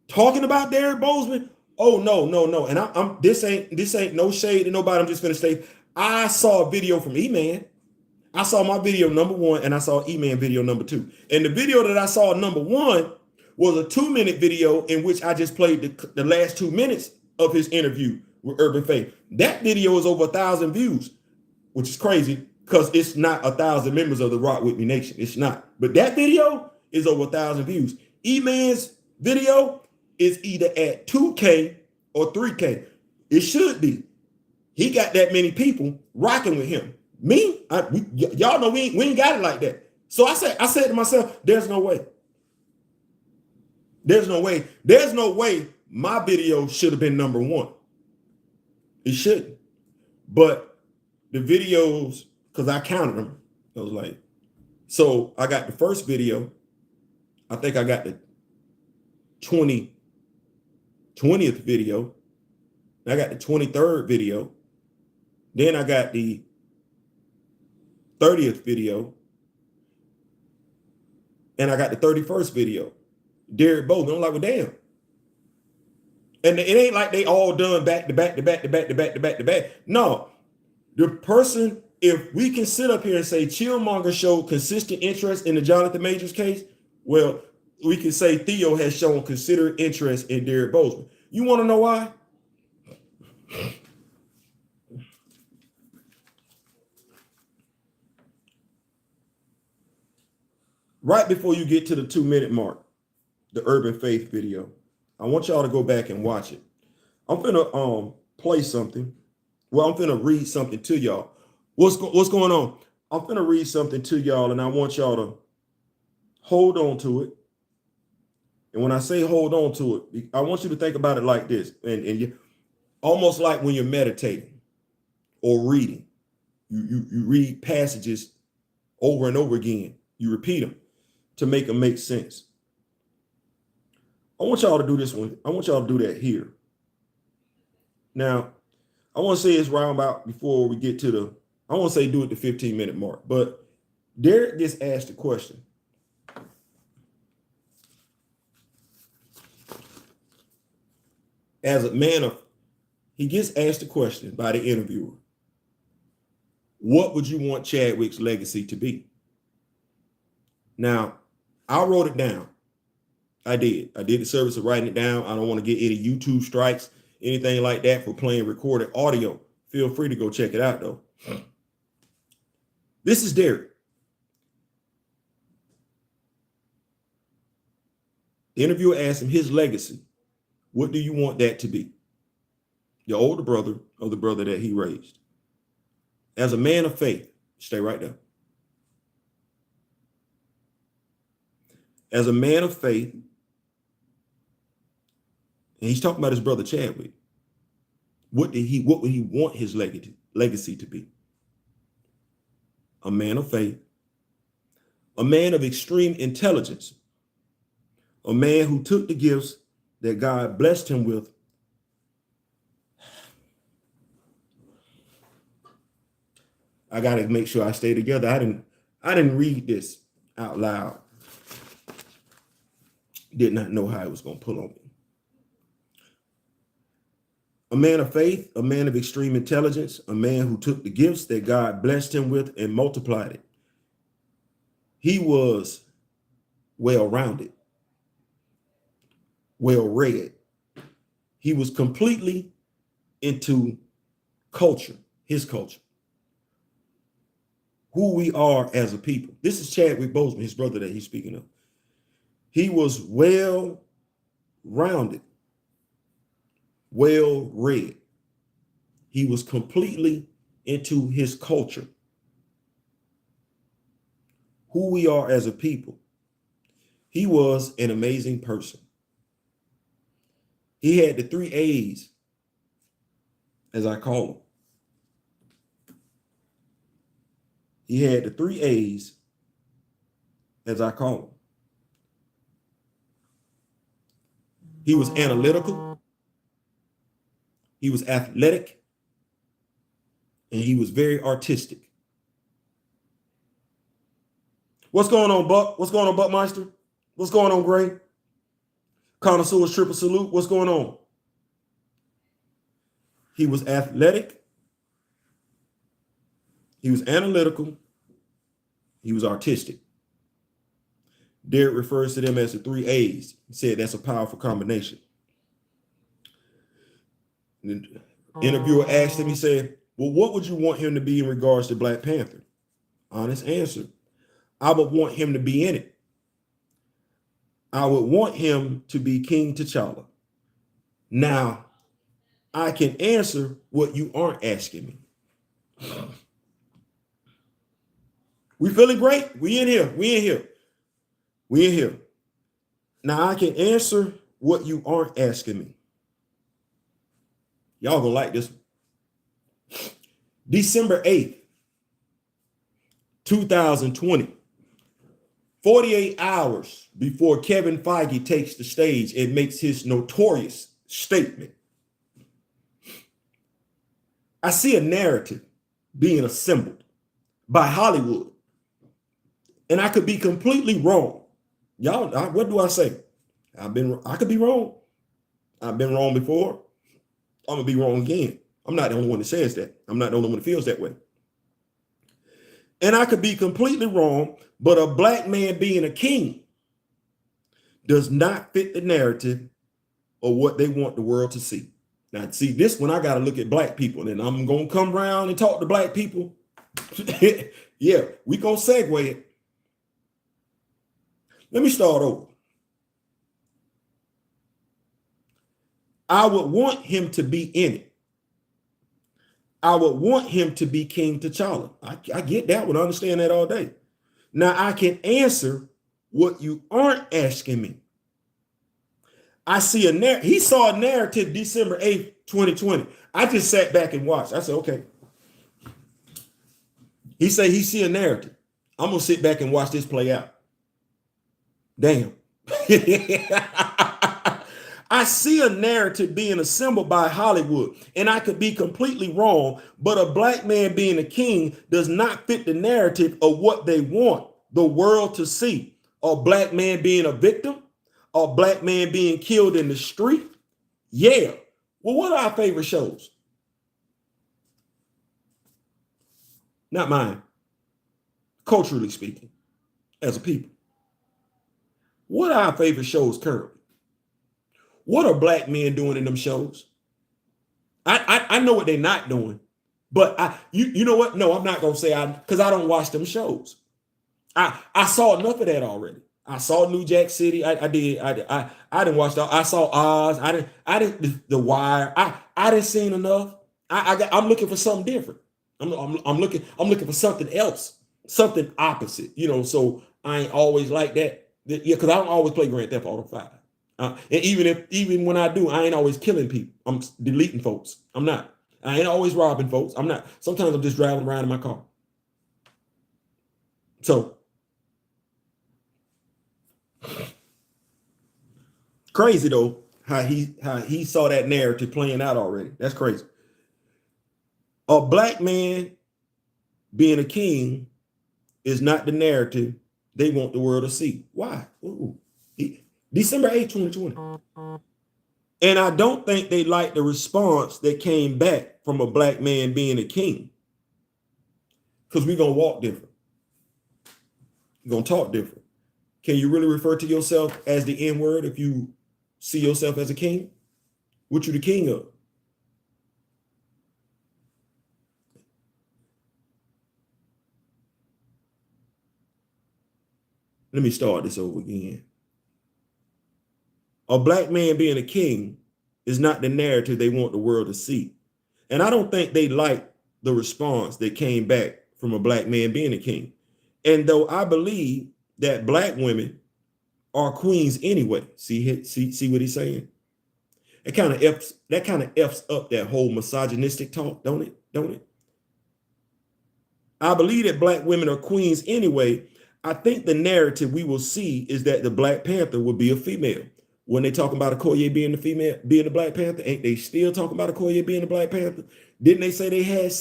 talking about Derek Bozeman. Oh no. And I'm this ain't no shade to nobody. I'm just gonna say I saw a video from E-Man. I saw my video number 1 and I saw E-Man video number 2. And the video that I saw number 1 was a 2-minute video in which I just played the last 2 minutes of his interview with Urban Faith. That video is over 1,000 views, which is crazy because it's not 1,000 members of the Rock With Me Nation. It's not. But that video is over 1,000 views. E-Man's video is either at 2K or 3K. It should be. He got that many people rocking with him. Me, y'all know we ain't got it like that. So I said to myself, there's no way. There's no way. There's no way my video should have been number 1. It shouldn't. But the videos, because I counted them, I was like, so I got the first video. I think I got the 20th video. I got the 23rd video. Then I got the 30th video. And I got the 31st video. Derek Bozeman. I'm like, well, damn. And it ain't like they all done back to back to back to back to back to back to back. No, the person, if we can sit up here and say Chillmonger showed consistent interest in the Jonathan Majors case, well, we can say Theo has shown considerate interest in Derek Bozeman. You want to know why? Right before you get to the 2-minute mark, the Urban Faith video, I want y'all to go back and watch it. I'm finna play something. Well, I'm finna read something to y'all. What's going on? I'm finna read something to y'all, and I want y'all to hold on to it. And when I say hold on to it, I want you to think about it like this, and you almost like when you're meditating or reading. You read passages over and over again. You repeat them to make them make sense. I want y'all to do this one. I want y'all to do that here. Now, I want to say it's round about before we get to the, I want to say do it the 15-minute mark, but Derek gets asked a question. As a man of, he gets asked a question by the interviewer. What would you want Chadwick's legacy to be? Now, I wrote it down. I did the service of writing it down. I don't want to get any YouTube strikes, anything like that for playing recorded audio. Feel free to go check it out, though. This is Derek. The interviewer asked him his legacy. What do you want that to be? The older brother of the brother that he raised. As a man of faith, stay right there. As a man of faith, and he's talking about his brother Chadwick. What would he want his legacy to be? A man of faith, a man of extreme intelligence, a man who took the gifts that God blessed him with I got to make sure I stay together. I didn't read this out loud. Did not know how it was going to pull on me. A man of faith, a man of extreme intelligence, a man who took the gifts that God blessed him with and multiplied it. He was well-rounded, well-read. He was completely into culture, his culture. Who we are as a people. This is Chadwick Bozeman, his brother that he's speaking of. He was well-rounded, well-read. He was completely into his culture. Who we are as a people. He was an amazing person. He had the 3 A's, as I call them. He had the 3 A's, as I call them. He was analytical, he was athletic, and he was very artistic. What's going on, Buck? What's going on, Buckmeister? What's going on, Gray? Connoisseur's triple salute. What's going on? He was athletic. He was analytical. He was artistic. Derek refers to them as the 3 A's. He said that's a powerful combination. The interviewer asked him, he said, well, what would you want him to be in regards to Black Panther? Honest answer. I would want him to be in it. I would want him to be King T'Challa. Now, I can answer what you aren't asking me. We feeling great? We in here. We in here. We in here. Now, I can answer what you aren't asking me. Y'all gonna like this one. December 8th, 2020. 48 hours before Kevin Feige takes the stage and makes his notorious statement. I see a narrative being assembled by Hollywood. And I could be completely wrong. Y'all, what do I say? I could be wrong. I've been wrong before. I'm gonna be wrong again. I'm not the only one that says that. I'm not the only one that feels that way. And I could be completely wrong, but a black man being a king does not fit the narrative of what they want the world to see. Now, see, this one I got to look at black people, and I'm going to come around and talk to black people. Yeah, we going to segue it. Let me start over. I would want him to be in it. I would want him to be King T'Challa. I get that one. I understand that all day. Now, I can answer what you aren't asking me. I see he saw a narrative December 8th, 2020. I just sat back and watched. I said, okay. He said he see a narrative. I'm going to sit back and watch this play out. Damn. I see a narrative being assembled by Hollywood, and I could be completely wrong, but a black man being a king does not fit the narrative of what they want the world to see. A black man being a victim, a black man being killed in the street. Yeah. Well, what are our favorite shows? Not mine. Culturally speaking, as a people. What are our favorite shows currently? What are black men doing in them shows? I know what they're not doing, but you know what? No, I'm not gonna say because I don't watch them shows. I saw enough of that already. I saw New Jack City. I didn't watch that. I saw Oz. I didn't The Wire. I didn't see enough. I'm looking for something different. I'm looking for something else, something opposite. So I ain't always like that. Yeah, because I don't always play Grand Theft Auto 5. And even when I do, I ain't always killing people. I'm deleting folks. I'm not. I ain't always robbing folks. I'm not. Sometimes I'm just driving around in my car. So crazy though, how he saw that narrative playing out already. That's crazy. A black man being a king is not the narrative they want the world to see. Why? December 8th, 2020. And I don't think they like the response that came back from a black man being a king. Because we're going to walk different. We're going to talk different. Can you really refer to yourself as the N-word if you see yourself as a king? What you the king of? Let me start this over again. A black man being a king is not the narrative they want the world to see. And I don't think they like the response that came back from a black man being a king. And though I believe that black women are queens anyway, see what he's saying? That kind of F's up that whole misogynistic talk, don't it? I believe that black women are queens anyway. I think the narrative we will see is that the Black Panther will be a female. When they talking about Okoye being the female, being the Black Panther, ain't they still talking about Okoye being the Black Panther? Didn't they say they had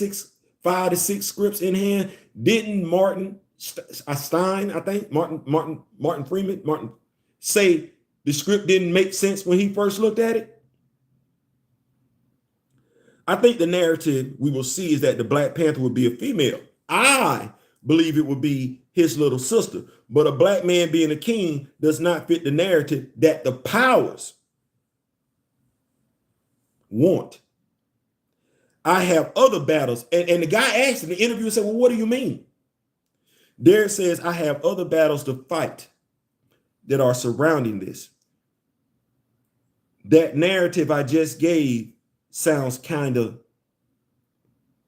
5 to 6 scripts in hand? Didn't Martin Stein, I think, Martin Freeman say the script didn't make sense when he first looked at it? I think the narrative we will see is that the Black Panther will be a female. I believe it would be his little sister. But a black man being a king does not fit the narrative that the powers want. I have other battles. And the guy asked in the interview and said, well, what do you mean? There says, I have other battles to fight that are surrounding this. That narrative I just gave sounds kind of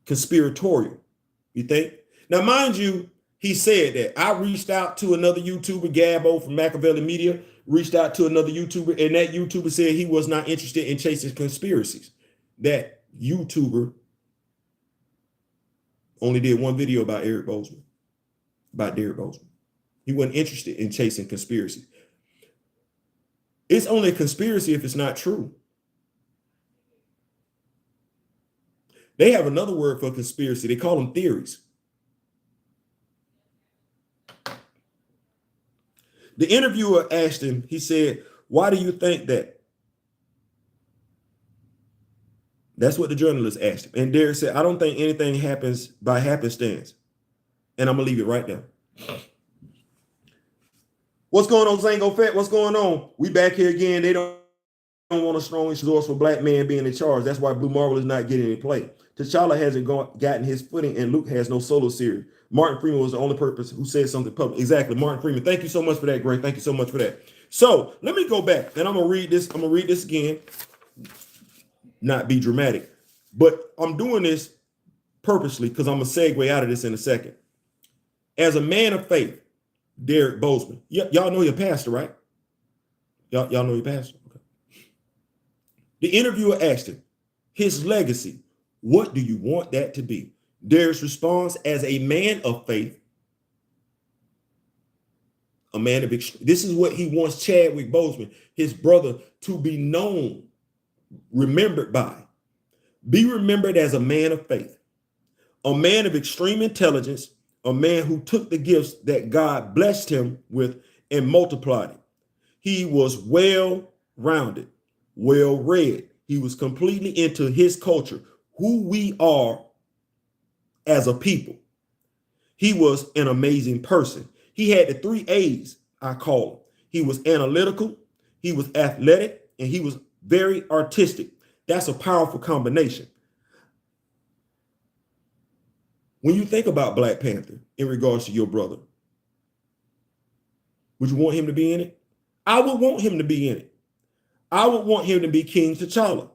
conspiratorial. You think? Now, mind you, he said that. I reached out to another YouTuber, Gabbo from Machiavelli Media, reached out to another YouTuber, and that YouTuber said he was not interested in chasing conspiracies. That YouTuber only did one video about Derek Bozeman. He wasn't interested in chasing conspiracies. It's only a conspiracy if it's not true. They have another word for conspiracy. They call them theories. The interviewer asked him, he said, Why do you think that? That's what the journalist asked him. And Derek said, I don't think anything happens by happenstance. And I'm going to leave it right there. What's going on, Zango Fett? What's going on? We back here again. They don't want a strong source for black men being in charge. That's why Blue Marvel is not getting any play. T'Challa hasn't gotten his footing, and Luke has no solo series. Martin Freeman was the only person who said something public. Exactly, Martin Freeman. Thank you so much for that, Greg. Thank you so much for that. So let me go back, and I'm gonna read this. I'm gonna read this again. Not be dramatic, but I'm doing this purposely because I'm gonna segue out of this in a second. As a man of faith, Derek Bozeman. Y'all know your pastor, right? Y'all know your pastor. Okay. The interviewer asked him his legacy. What do you want that to be? Derek's response, as a man of faith, a man of extreme. This is what he wants Chadwick Boseman, his brother, to be known, remembered by. Be remembered as a man of faith, a man of extreme intelligence, a man who took the gifts that God blessed him with and multiplied it. He was well-rounded, well-read. He was completely into his culture, who we are as a people. He was an amazing person. He had the 3 A's, I call him. He was analytical, he was athletic, and he was very artistic. That's a powerful combination. When you think about Black Panther in regards to your brother, would you want him to be in it? I would want him to be in it. I would want him to be King T'Challa.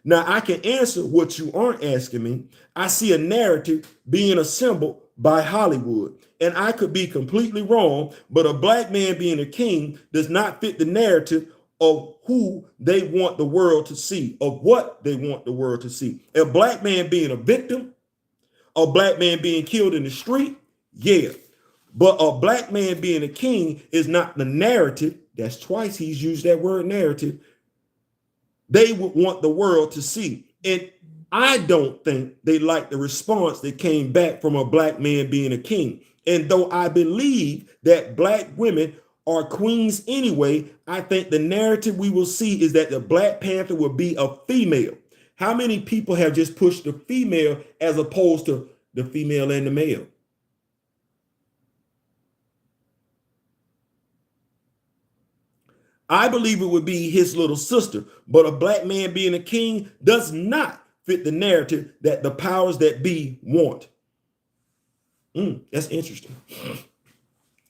Now, I can answer what you aren't asking me. I see a narrative being assembled by Hollywood, and I could be completely wrong, but a black man being a king does not fit the narrative of who they want the world to see, of what they want the world to see. A black man being a victim, a black man being killed in the street, yeah. But a black man being a king is not the narrative. That's twice he's used that word narrative. They would want the world to see. And I don't think they like the response that came back from a black man being a king. And though I believe that black women are queens anyway, I think the narrative we will see is that the Black Panther will be a female. How many people have just pushed the female as opposed to the female and the male? I believe it would be his little sister, but a black man being a king does not fit the narrative that the powers that be want. That's interesting.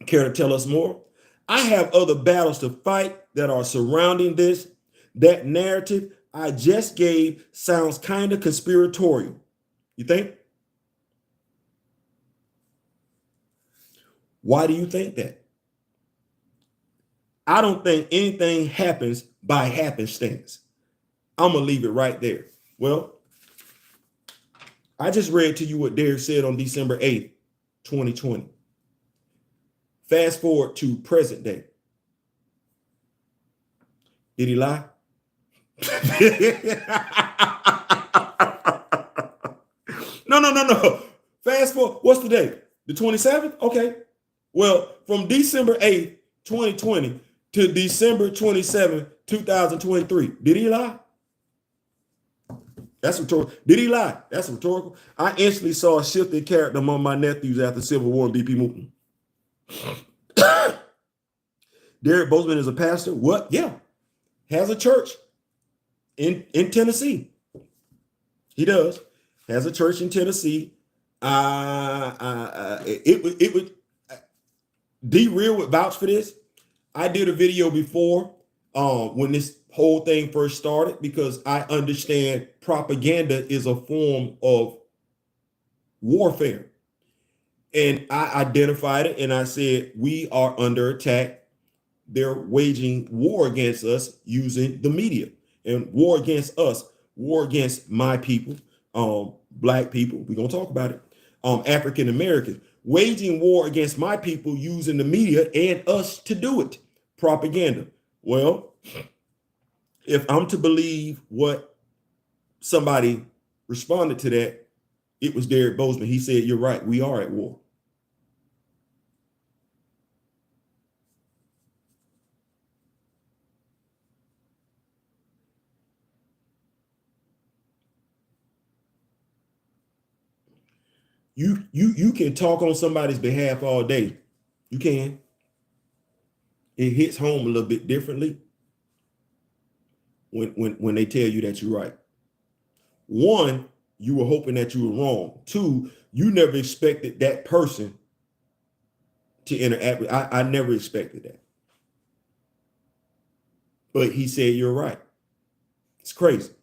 Care to tell us more? I have other battles to fight that are surrounding this. That narrative I just gave sounds kind of conspiratorial. You think? Why do you think that? I don't think anything happens by happenstance. I'm going to leave it right there. Well, I just read to you what Derek said on December 8th, 2020. Fast forward to present day. Did he lie? No. Fast forward. What's the date? The 27th? Okay. Well, from December 8th, 2020 to December 27th, 2023. Did he lie? That's rhetorical. Did he lie? That's rhetorical. I instantly saw a shift in character among my nephews after Civil War and BP movement. Derek Bozeman is a pastor. What? Yeah. Has a church in Tennessee. He does. Has a church in Tennessee. It would D-Real would vouch for this. I did a video before when this whole thing first started because I understand propaganda is a form of warfare. And I identified it and I said, we are under attack. They're waging war against us using the media and war against us, war against my people, Black people. We're going to talk about it. African Americans waging war against my people using the media and us to do it. Propaganda. Well, if I'm to believe what somebody responded to that, it was Derek Bozeman. He said, you're right. We are at war. You can talk on somebody's behalf all day. You can. It hits home a little bit differently when they tell you that you're right. One, you were hoping that you were wrong. Two, you never expected that person to interact with. I never expected that. But he said you're right. It's crazy.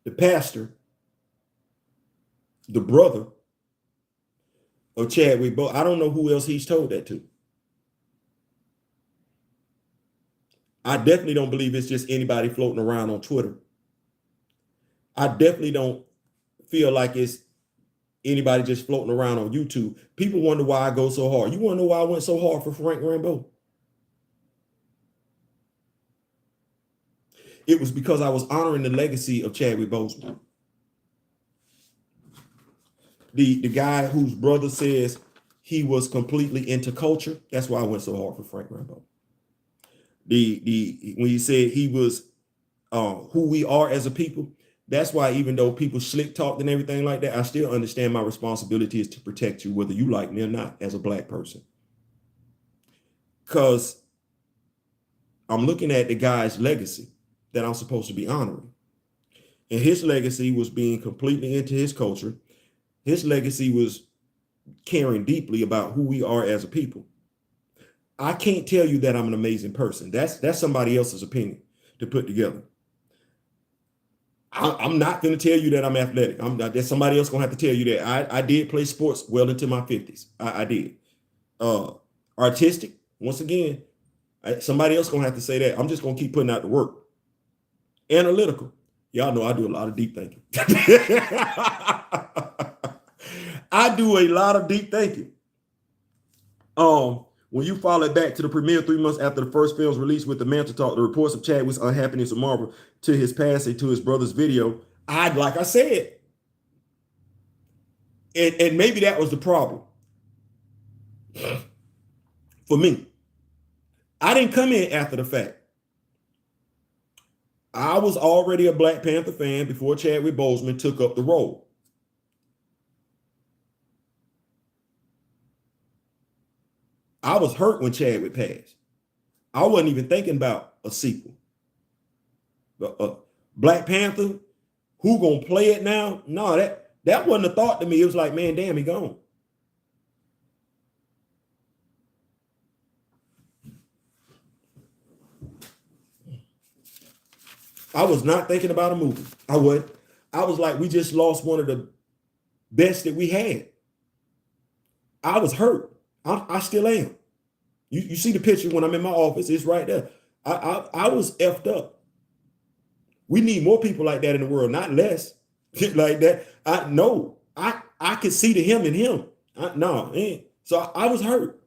The pastor, the brother of Chadwick Boseman, I don't know who else he's told that to. I definitely don't believe it's just anybody floating around on Twitter. I definitely don't feel like it's anybody just floating around on YouTube. People wonder why I go so hard. You want to know why I went so hard for Frank Rambo? It was because I was honoring the legacy of Chadwick Boseman. The guy whose brother says he was completely into culture. That's why I went so hard for Frank Rambo. When he said he was who we are as a people, that's why even though people slick talked and everything like that, I still understand my responsibility is to protect you, whether you like me or not, as a black person. Because I'm looking at the guy's legacy that I'm supposed to be honoring. And his legacy was being completely into his culture. His legacy was caring deeply about who we are as a people. I can't tell you that I'm an amazing person. That's somebody else's opinion to put together. I'm not going to tell you that I'm athletic. I'm not. There's somebody else going to have to tell you that. I did play sports well into my 50s. I did. Artistic, once again, somebody else going to have to say that. I'm just going to keep putting out the work. Analytical. Y'all know I do a lot of deep thinking. I do a lot of deep thinking. When you follow it back to the premiere 3 months after the first film's release with the Mantle Talk, the reports of Chadwick's unhappiness with Marvel to his passing to his brother's video, like I said, and maybe that was the problem for me. I didn't come in after the fact. I was already a Black Panther fan before Chadwick Boseman took up the role. I was hurt when Chadwick passed. I wasn't even thinking about a sequel. Black Panther, who gonna play it now? No, that wasn't a thought to me. It was like, man, damn, he gone. I was not thinking about a movie. I was like, we just lost one of the best that we had. I was hurt. I still am. You see the picture when I'm in my office, it's right there. I was effed up. We need more people like that in the world, not less. Like that. I could see the him in him. So I was hurt.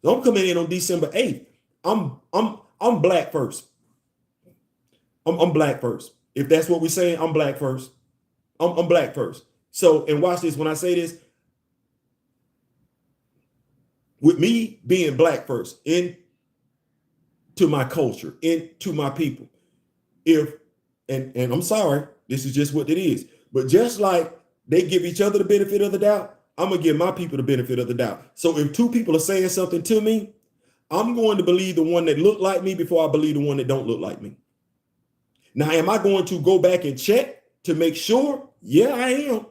So I'm coming in on December 8th. I'm black first. I'm black first. If that's what we're saying, I'm black first. I'm black first. So, and watch this. When I say this, with me being black first, into my culture, into my people, and I'm sorry, this is just what it is. But just like they give each other the benefit of the doubt, I'm gonna give my people the benefit of the doubt. So if two people are saying something to me, I'm going to believe the one that look like me before I believe the one that don't look like me. Now, am I going to go back and check to make sure? Yeah, I am.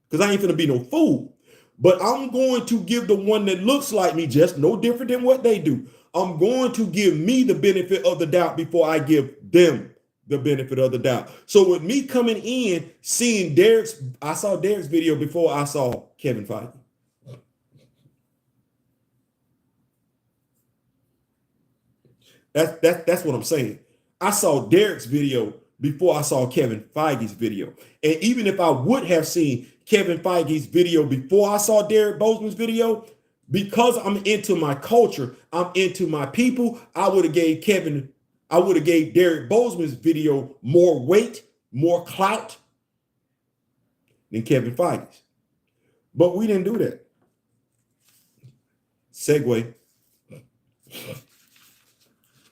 Because I ain't gonna be no fool. But I'm going to give the one that looks like me, just no different than what they do. I'm going to give me the benefit of the doubt before I give them the benefit of the doubt. So with me coming in, seeing I saw Derek's video before I saw Kevin Feige. That's what I'm saying. I saw Derek's video before I saw Kevin Feige's video. And even if I would have seen Kevin Feige's video before I saw Derek Boseman's video, because I'm into my culture, I'm into my people, I would have gave Derek Boseman's video more weight, more clout than Kevin Feige's. But we didn't do that. Segue.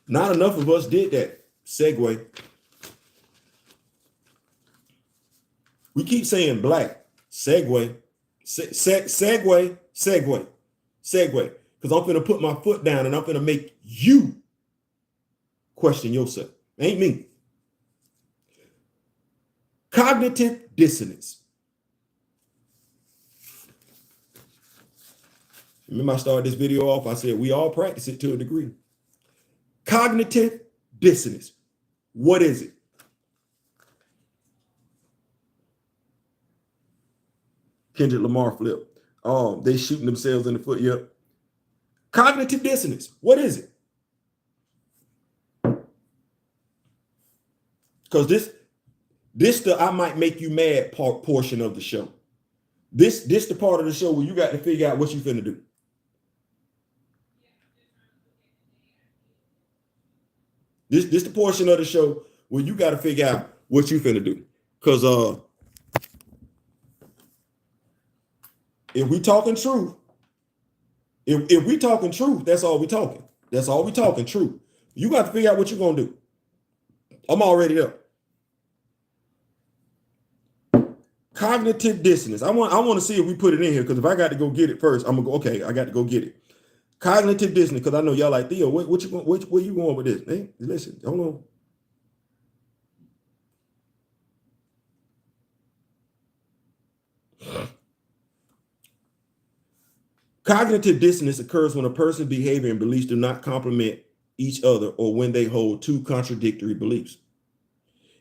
Not enough of us did that. Segue. We keep saying black. Segue. Segue. Because I'm going to put my foot down and I'm going to make you question yourself. Ain't me. Cognitive dissonance. Remember I started this video off, I said we all practice it to a degree. Cognitive dissonance. What is it? Kendrick Lamar flip. Oh, they shooting themselves in the foot. Yep. Cognitive dissonance. What is it? Because this the I might make you mad portion of the show. This the part of the show where you got to figure out what you finna do. This the portion of the show where you got to figure out what you finna do. Because if we talking truth, if we talking truth, that's all we talking. That's all we talking, truth. You got to figure out what you're gonna do. I'm already up. Cognitive dissonance. I want to see if we put it in here, because if I got to go get it first, I'm gonna go. Okay, I got to go get it. Cognitive dissonance, because I know y'all like, Theo, where you going with this? Hey, listen, hold on. Cognitive dissonance occurs when a person's behavior and beliefs do not complement each other, or when they hold two contradictory beliefs.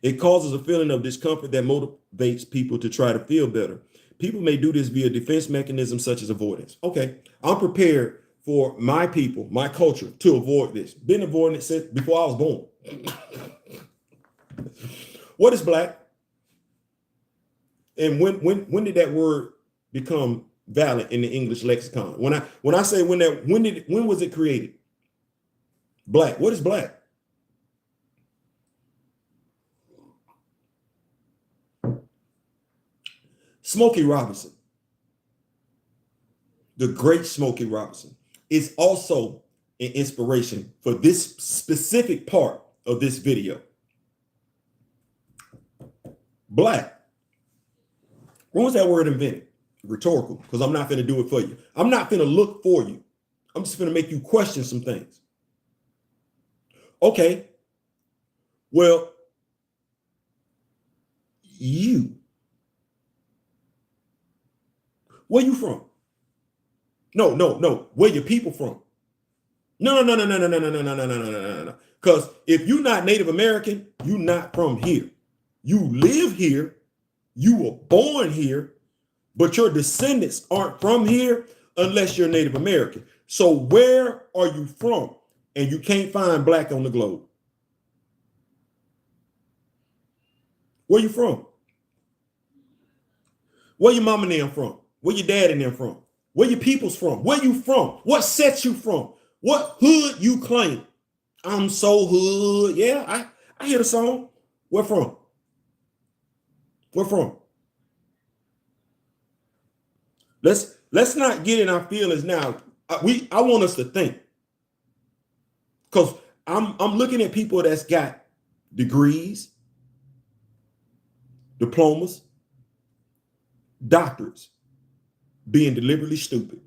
It causes a feeling of discomfort that motivates people to try to feel better. People may do this via defense mechanisms such as avoidance. Okay, I'm prepared for my people, my culture, to avoid this. Been avoiding it since before I was born. What is black? And when did that word become valid in the English lexicon? When I say when was it created? Black. What is black? Smokey Robinson, the great Smokey Robinson, is also an inspiration for this specific part of this video. Black. When was that word invented? Rhetorical, because I'm not going to do it for you. I'm not going to look for you. I'm just going to make you question some things. Okay. Well, you. Where you from? No. Where your people from? No. Because if you're not Native American, you're not from here. You live here. You were born here, but your descendants aren't from here unless you're Native American. So where are you from? And you can't find black on the globe. Where you from? Where your mama and them from? Where your dad and them from? Where your people's from? Where you from? What set you from? What hood you claim? I'm so hood. Yeah, I hear the song. Where from? Where from? Let's not get in our feelings now. I want us to think. Because I'm looking at people that's got degrees, diplomas, doctorates, being deliberately stupid.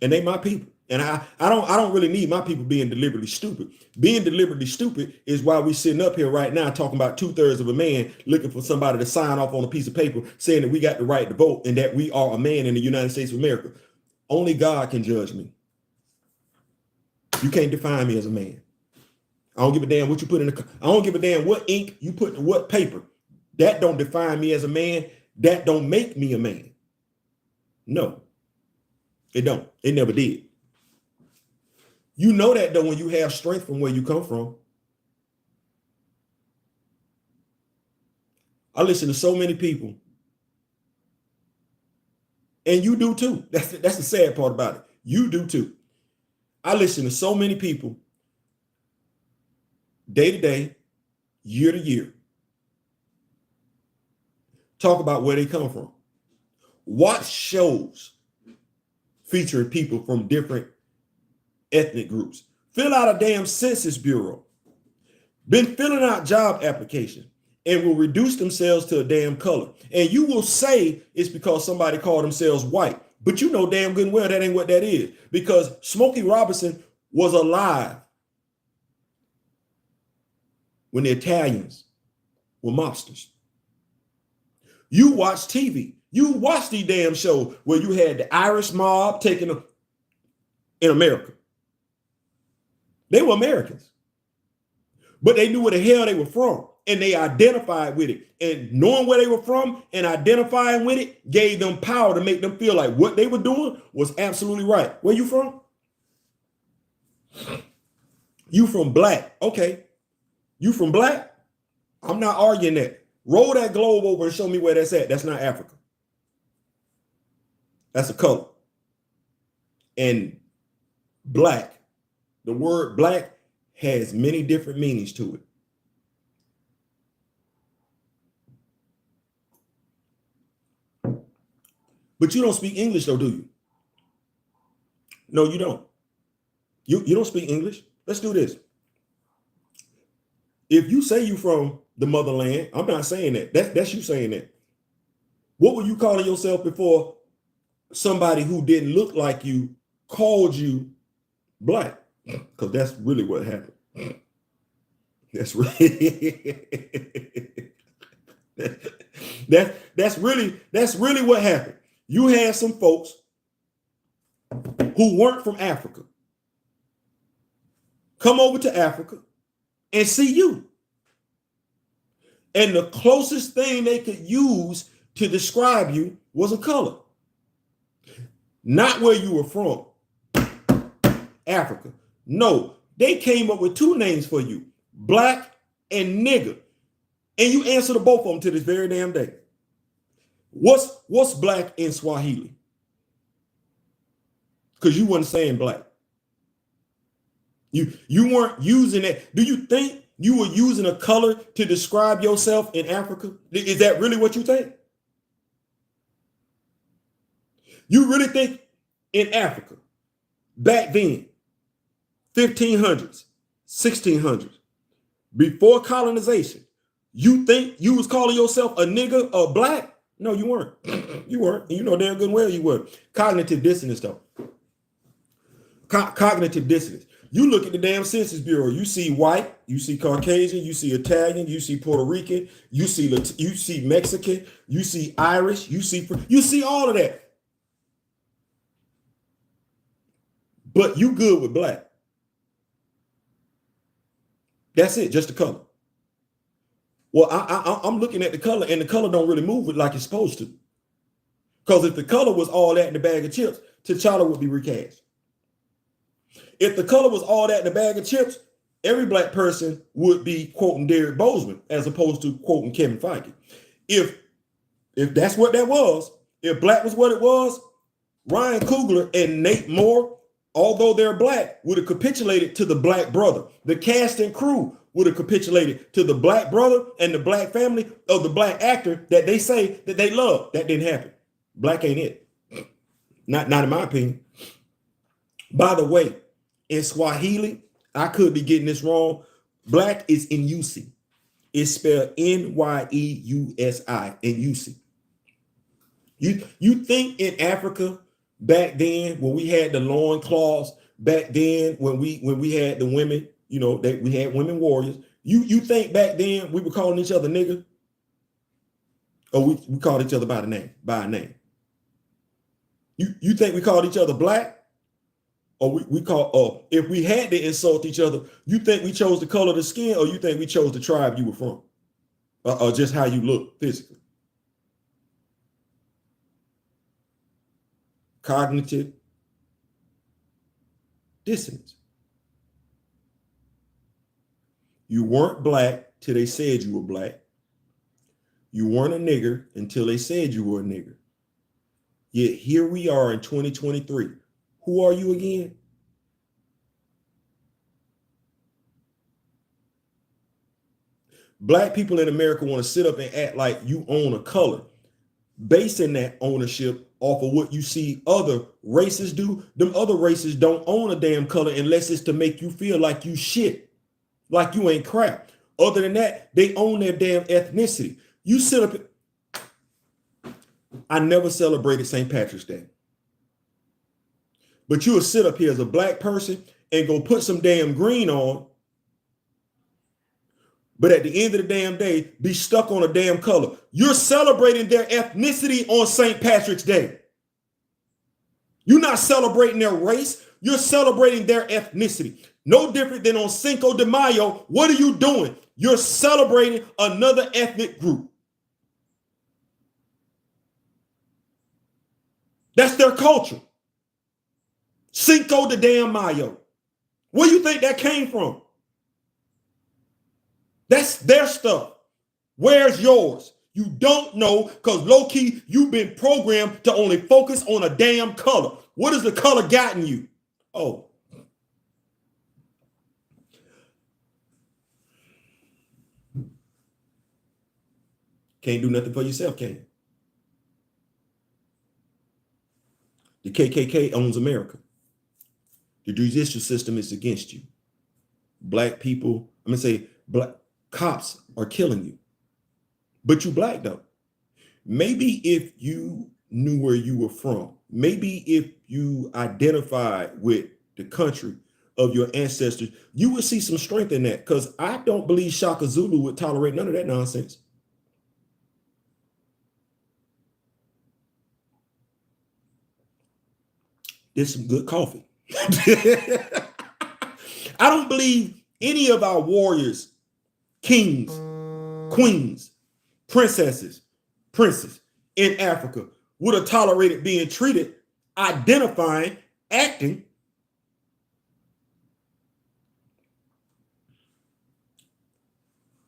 And they my people. And I don't really need my people being deliberately stupid. Being deliberately stupid is why we sitting up here right now talking about 2/3 of a man looking for somebody to sign off on a piece of paper saying that we got the right to vote and that we are a man in the United States of America. Only God can judge me. You can't define me as a man. I don't give a damn what you put in I don't give a damn what ink you put in what paper. That don't define me as a man. That don't make me a man. No, it don't. It never did. You know that though when you have strength from where you come from. I listen to so many people. And you do too. That's the sad part about it. You do too. I listen to so many people day to day, year to year, talk about where they come from. Watch shows featuring people from different ethnic groups. Fill out a damn census bureau. Been filling out job applications. and will reduce themselves to a damn color. And you will say it's because somebody called themselves white. But you know damn good and well that ain't what that is. Because Smokey Robinson was alive when the Italians were mobsters. You watch TV. You watch these damn shows where you had the Irish mob taking them in America. They were Americans. But they knew where the hell they were from. And they identified with it. And knowing where they were from and identifying with it gave them power to make them feel like what they were doing was absolutely right. Where you from? You from black. Okay. You from black? I'm not arguing that. Roll that globe over and show me where that's at. That's not Africa. That's a color. And black, the word black has many different meanings to it. But you don't speak English though, do you? No, you don't. You don't speak English. Let's do this. If you say you from the motherland, I'm not saying that. That's you saying that. What were you calling yourself before somebody who didn't look like you called you black? Because that's really what happened. That's really that's really what happened. You had some folks who weren't from Africa come over to Africa and see you. And the closest thing they could use to describe you was a color. Not where you were from, Africa. No, they came up with two names for you, black and nigger. And you answer to both of them to this very damn day. What's black in Swahili? Because you weren't saying black. You weren't using that. Do you think you were using a color to describe yourself in Africa? Is that really what you think? You really think in Africa, back then, 1500s, 1600s, before colonization, you think you was calling yourself a nigger or black? No, you weren't. You weren't. You know damn good and well you weren't. Cognitive dissonance, though. Cognitive dissonance. You look at the damn Census Bureau. You see white. You see Caucasian. You see Italian. You see Puerto Rican. You see Mexican. You see Irish. You see all of that. But you good with black. That's it. Just the color. Well, I'm looking at the color, and the color don't really move it like it's supposed to. Because if the color was all that in the bag of chips, T'Challa would be recast. If the color was all that in the bag of chips, every black person would be quoting Derek Bozeman as opposed to quoting Kevin Feige. If that's what that was, if black was what it was, Ryan Coogler and Nate Moore, although they're black, would have capitulated to the black brother. The cast and crew would have capitulated to the black brother and the black family of the black actor that they say that they love. That didn't happen. Black ain't it. Not in my opinion. By the way, in Swahili, I could be getting this wrong. Black is Inyusi. It's spelled Nyeusi, Inyusi. You think in Africa back then when we had the loincloths, back then when we had the women, you know, that we had women warriors, you think back then we were calling each other nigger? Or we called each other by a name? You think we called each other black? Or we call, if we had to insult each other, you think we chose the color of the skin, or you think we chose the tribe you were from? Or just how you look physically? Cognitive dissonance. You weren't black till they said you were black. You weren't a nigger until they said you were a nigger. Yet here we are in 2023. Who are you again? Black people in America want to sit up and act like you own a color, basing that ownership off of what you see other races do. Them other races don't own a damn color unless it's to make you feel like you shit, like you ain't crap. Other than that, they own their damn ethnicity. You sit up. I never celebrated St. Patrick's Day. But you'll sit up here as a black person and go put some damn green on. But at the end of the damn day, be stuck on a damn color. You're celebrating their ethnicity on St. Patrick's Day. You're not celebrating their race. You're celebrating their ethnicity. No different than on Cinco de Mayo. What are you doing? You're celebrating another ethnic group. That's their culture. Cinco de damn Mayo. Where do you think that came from? That's their stuff. Where's yours? You don't know because low-key, you've been programmed to only focus on a damn color. What has the color gotten you? Oh. Can't do nothing for yourself, can you? The KKK owns America. The judicial system is against you. Black people, I'm going to say black cops are killing you. But you black though. Maybe if you knew where you were from, maybe if you identified with the country of your ancestors, you would see some strength in that. Because I don't believe Shaka Zulu would tolerate none of that nonsense. There's some good coffee. I don't believe any of our warriors, kings, queens, princesses, princes in Africa would have tolerated being treated, identifying, acting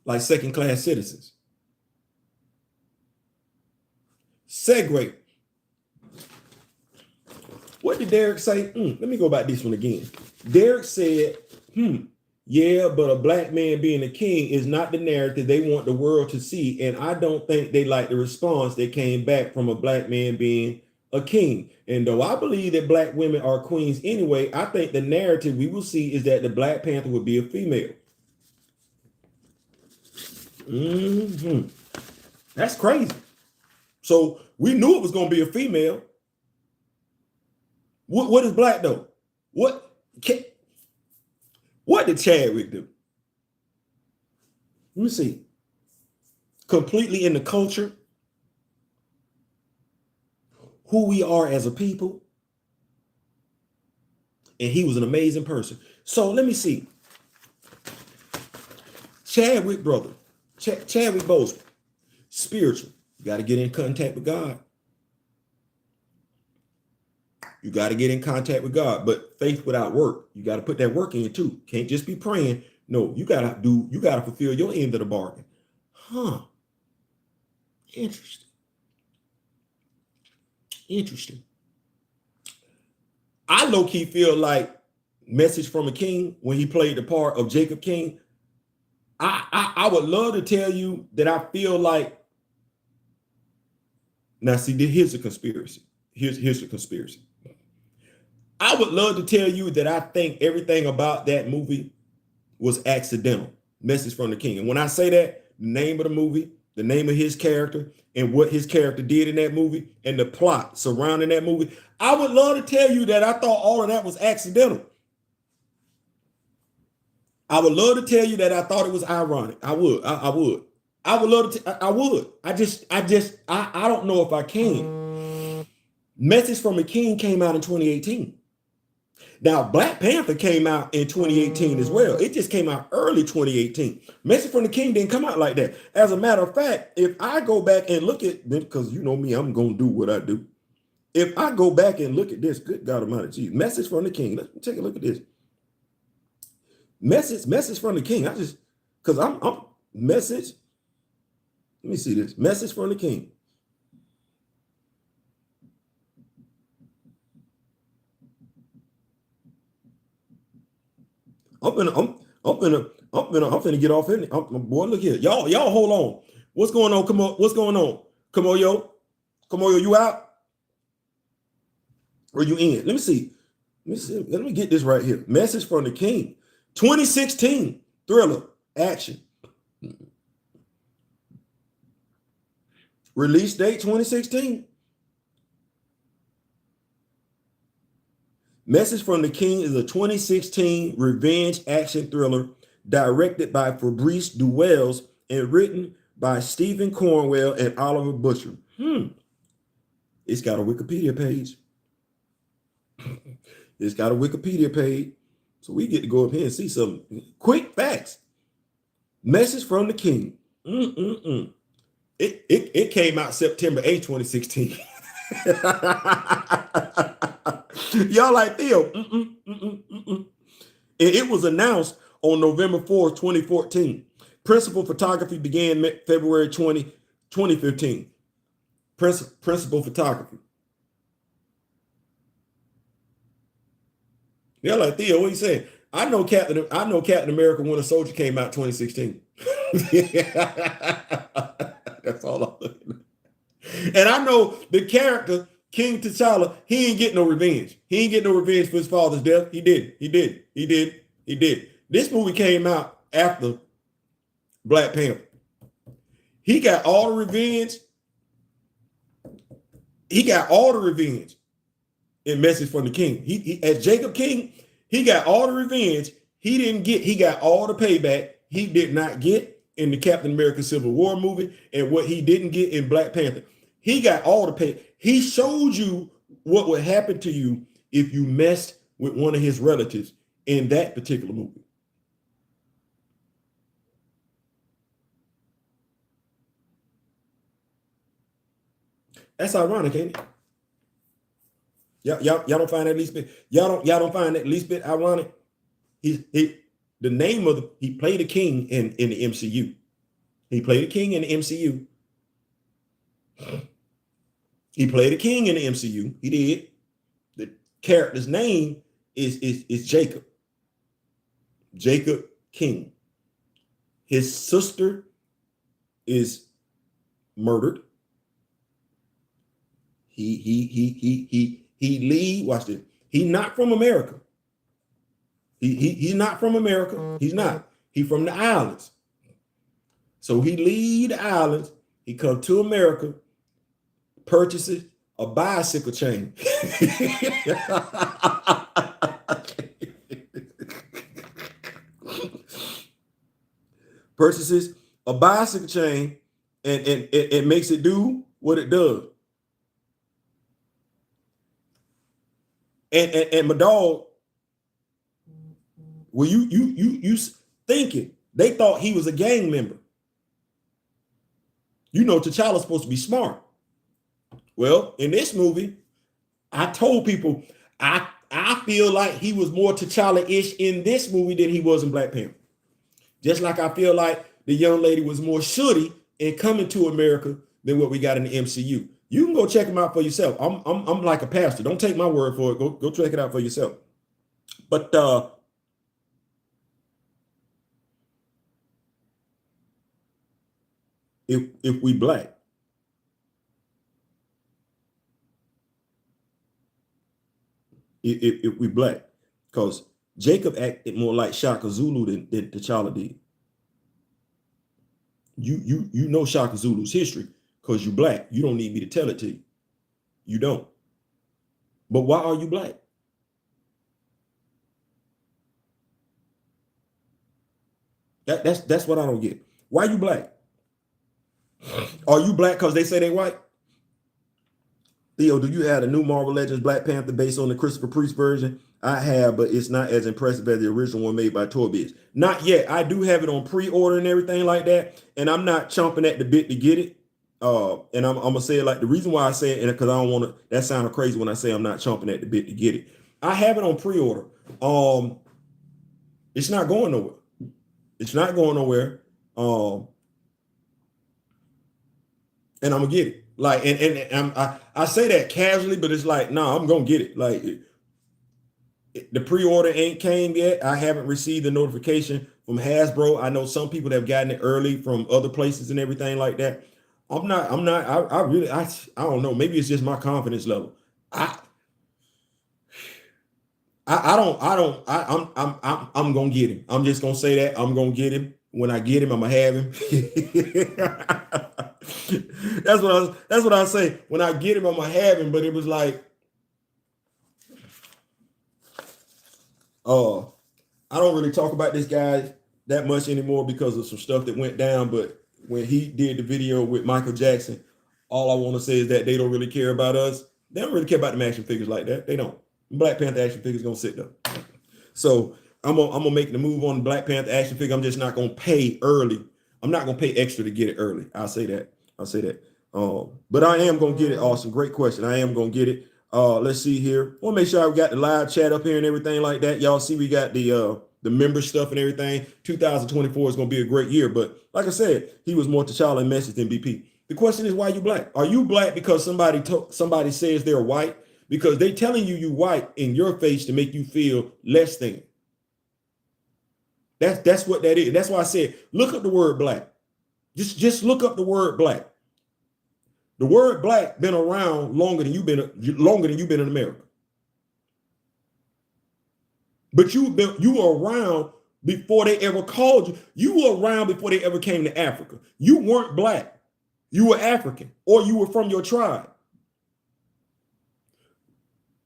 like second-class citizens. Segue. What did Derek say? Let me go back this one again. Derek said, yeah, but a black man being a king is not the narrative they want the world to see. And I don't think they like the response that came back from a black man being a king. And though I believe that black women are queens anyway, I think the narrative we will see is that the Black Panther would be a female. That's crazy. So we knew it was going to be a female. What is black though? What did Chadwick do? Let me see. Completely in the culture, who we are as a people. And he was an amazing person. So let me see. Chadwick brother, Chadwick Boseman, spiritual. You got to get in contact with God. You got to get in contact with God, but faith without work, you got to put that work in too. Can't just be praying. No, you got to fulfill your end of the bargain. Interesting. I low-key feel like Message from a King, when he played the part of Jacob King, I would love to tell you that I feel like, now see, here's a conspiracy. Here's the conspiracy. I would love to tell you that I think everything about that movie was accidental. Message from the King. And when I say that, the name of the movie, the name of his character, and what his character did in that movie, and the plot surrounding that movie, I would love to tell you that I thought all of that was accidental. I would love to tell you that I thought it was ironic. I would. I would love to. I would. I don't know if I can. Message from a King came out in 2018. Now, Black Panther came out in 2018 as well. It just came out early 2018. Message from the King didn't come out like that. As a matter of fact, if I go back and look at, because you know me, I'm going to do what I do. If I go back and look at this, good God Almighty, geez, Message from the King. Let's take a look at this. Message from the King. Because I'm message. Let me see this. Message from the King. I'm finna get off in it. Boy, look here. Y'all hold on. What's going on? Come on. What's going on? Come on, yo. You out? Or you in? Let me see. Let me get this right here. Message from the King. 2016 thriller action. Release date 2016. Message from the King is a 2016 revenge action thriller directed by Fabrice Duwels and written by Stephen Cornwell and Oliver Butcher. It's got a Wikipedia page. It's got a Wikipedia page. So we get to go up here and see some quick facts. Message from the King. It came out September 8th, 2016. Y'all like Theo. It was announced on November 4th, 2014. Principal photography began February 2015. Principal photography. Y'all like Theo, what you saying? I know Captain America Winter Soldier came out 2016. That's all I'm looking at. And I know the character King T'Challa, he ain't getting no revenge. He ain't getting no revenge for his father's death. He did. This movie came out after Black Panther. He got all the revenge. He got all the revenge in Message from the King. He as Jacob King, he got all the revenge. He got all the payback he did not get in the Captain America Civil War movie and what he didn't get in Black Panther. He got all the pay. He showed you what would happen to you if you messed with one of his relatives in that particular movie. That's ironic, ain't it? Y'all don't find that least bit. Y'all don't find that least bit ironic. He played a king in the MCU. He played a king in the MCU. He played a king in the MCU. He did. The character's name is Jacob. Jacob King. His sister is murdered. Watch this. He's not from America. He's not from America. He's not. He's from the islands. So he leave the islands. He come to America, purchases a bicycle chain. Purchases a bicycle chain and it makes it do what it does. And my dog, well, you thinking they thought he was a gang member. You know, T'Challa's supposed to be smart. Well, in this movie, I told people I feel like he was more T'Challa-ish in this movie than he was in Black Panther. Just like I feel like the young lady was more Shuri in Coming to America than what we got in the MCU. You can go check him out for yourself. I'm like a pastor. Don't take my word for it. Go check it out for yourself. But if we black, if we black, because Jacob acted more like Shaka Zulu than T'Challa did. You know Shaka Zulu's history because you black. You don't need me to tell it to you. You don't. But why are you black? That's what I don't get. Why you black? Are you black because they say they white? Theo, do you have the new Marvel Legends Black Panther based on the Christopher Priest version? I have, but it's not as impressive as the original one made by Toy Biz. Not yet. I do have it on pre-order and everything like that, and I'm not chomping at the bit to get it. And I'm gonna say it like the reason why I say it, and because I don't want to. That sounds crazy when I say I'm not chomping at the bit to get it. I have it on pre-order. It's not going nowhere. It's not going nowhere. And I'm gonna get it. Like, and I say that casually, but it's like, no, I'm gonna get it. Like, the pre-order ain't came yet. I haven't received the notification from Hasbro. I know some people have gotten it early from other places and everything like that. I don't know. Maybe it's just my confidence level. I'm gonna get him. I'm just gonna say that I'm gonna get him. When I get him, I'm gonna have him. That's what I say. When I get him, I'm gonna have him. But it was like, I don't really talk about this guy that much anymore because of some stuff that went down. But when he did the video with Michael Jackson, all I want to say is that they don't really care about us. They don't really care about the action figures like that. They don't. Black Panther action figures gonna sit there. So I'm gonna make the move on the Black Panther action figure. I'm just not gonna pay early. I'm not gonna pay extra to get it early. I'll say that. But I am gonna get it. Awesome, great question. I am gonna get it. Let's see here. Want to make sure I got the live chat up here and everything like that. Y'all see we got the member stuff and everything. 2024 is gonna be a great year. But like I said, he was more T'Challa in message than BP. The question is, why you black? Are you black because somebody says they're white? Because they telling you white in your face to make you feel less than. That's what that is. That's why I said, look up the word black. Just look up the word black. The word black been around longer than you've been in America. But you were around before they ever called you. You were around before they ever came to Africa. You weren't black. You were African, or you were from your tribe.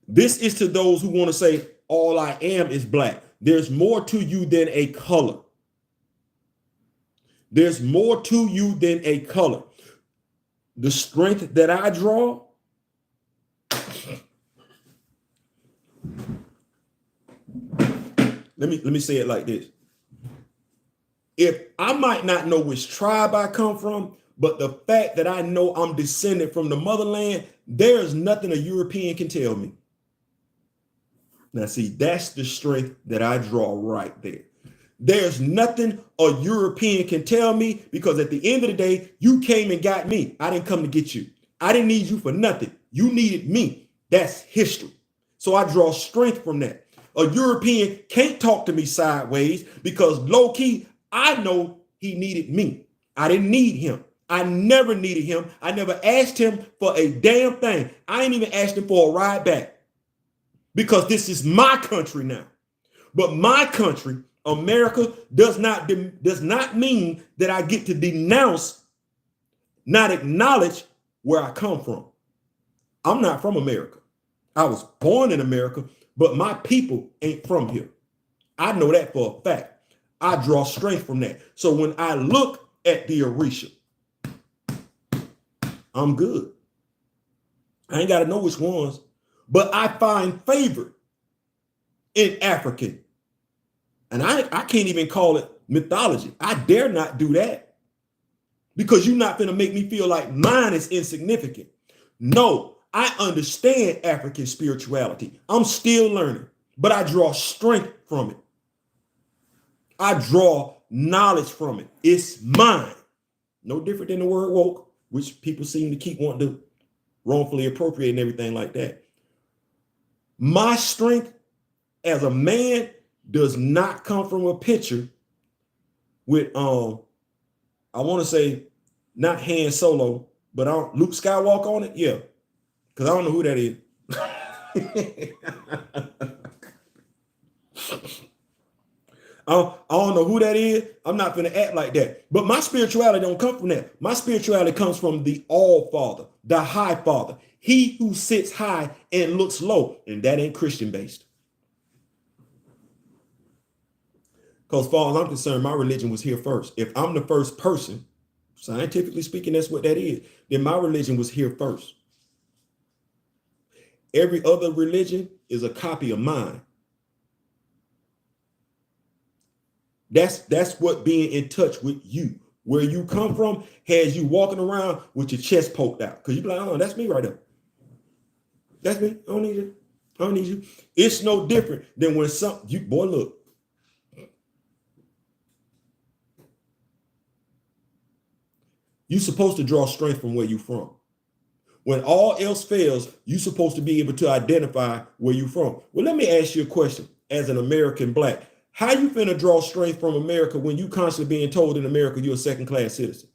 This is to those who want to say, all I am is black. There's more to you than a color. There's more to you than a color. The strength that I draw, let me say it like this. If I might not know which tribe I come from, but the fact that I know I'm descended from the motherland, there's nothing a European can tell me. Now, see, that's the strength that I draw right there. There's nothing a European can tell me, because at the end of the day, you came and got me. I didn't come to get you. I didn't need you for nothing. You needed me. That's history. So I draw strength from that. A European can't talk to me sideways because low key, I know he needed me. I didn't need him. I never needed him. I never asked him for a damn thing. I ain't even asked him for a ride back, because this is my country now. But my country, America, does not mean that I get to denounce, not acknowledge where I come from. I'm not from America. I was born in America, but my people ain't from here. I know that for a fact. I draw strength from that. So when I look at the Orisha, I'm good. I ain't got to know which ones, but I find favor in African. And I can't even call it mythology. I dare not do that, because you're not going to make me feel like mine is insignificant. No, I understand African spirituality. I'm still learning, but I draw strength from it. I draw knowledge from it. It's mine. No different than the word woke, which people seem to keep wanting to wrongfully appropriate and everything like that. My strength as a man does not come from a picture with I want to say not Han Solo, but Luke Skywalker on it. Yeah, because I don't know who that is. I don't know who that is. I'm not going to act like that. But my spirituality don't come from that. My spirituality comes from the All Father, the High Father, he who sits high and looks low. And that ain't Christian based. Because as far as I'm concerned, my religion was here first. If I'm the first person, scientifically speaking, that's what that is, then my religion was here first. Every other religion is a copy of mine. That's what being in touch with you, where you come from, has you walking around with your chest poked out. Because you be like, oh, that's me right there. That's me. I don't need you. I don't need you. It's no different than when boy, look. You're supposed to draw strength from where you're from. When all else fails, you're supposed to be able to identify where you're from. Well, let me ask you a question as an American black. How you finna draw strength from America when you constantly being told in America you're a second-class citizen?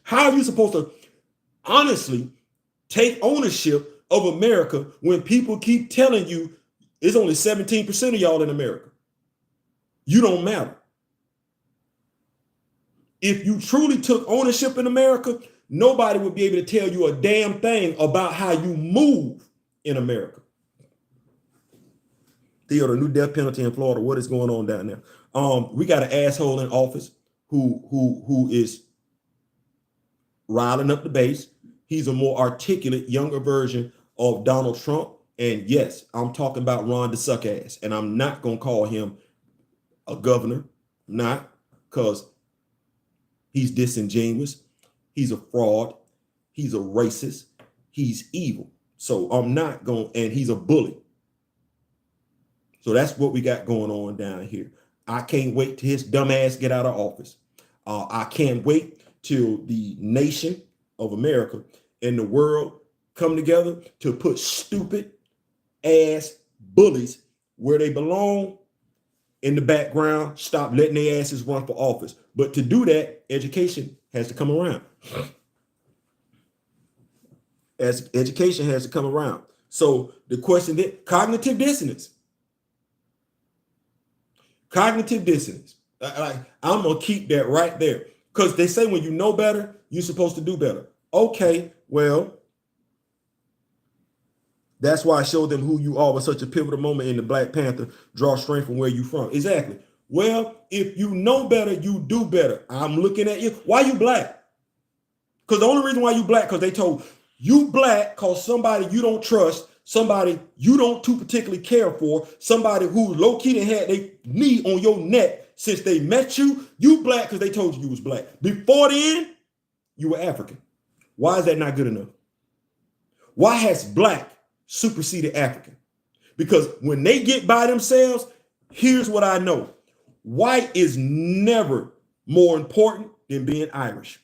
How are you supposed to honestly take ownership of America when people keep telling you it's only 17% of y'all in America? You don't matter. If you truly took ownership in America, nobody would be able to tell you a damn thing about how you move in America. Theo, the new death penalty in Florida, what is going on down there? We got an asshole in office who is riling up the base. He's a more articulate, younger version of Donald Trump. And yes, I'm talking about Ron the suck ass. And I'm not going to call him a governor, not because he's disingenuous. He's a fraud. He's a racist. He's evil. So I'm not going, and he's a bully. So that's what we got going on down here. I can't wait till his dumb ass get out of office. I can't wait till the nation of America and the world come together to put stupid ass bullies where they belong in the background, stop letting their asses run for office. But to do that, education has to come around. As education has to come around. So the question is cognitive dissonance. Cognitive dissonance. I'm going to keep that right there. Because they say when you know better, you're supposed to do better. Okay, well, that's why I showed them who you are with such a pivotal moment in the Black Panther, draw strength from where you from. Exactly. Well, if you know better, you do better. I'm looking at you. Why you black? Because the only reason why you black, because they told you black because somebody you don't trust, somebody you don't too particularly care for, somebody who low-key done had their knee on your neck since they met you, you black because they told you was black. Before then, you were African. Why is that not good enough? Why has black superseded African? Because when they get by themselves, here's what I know. White is never more important than being Irish.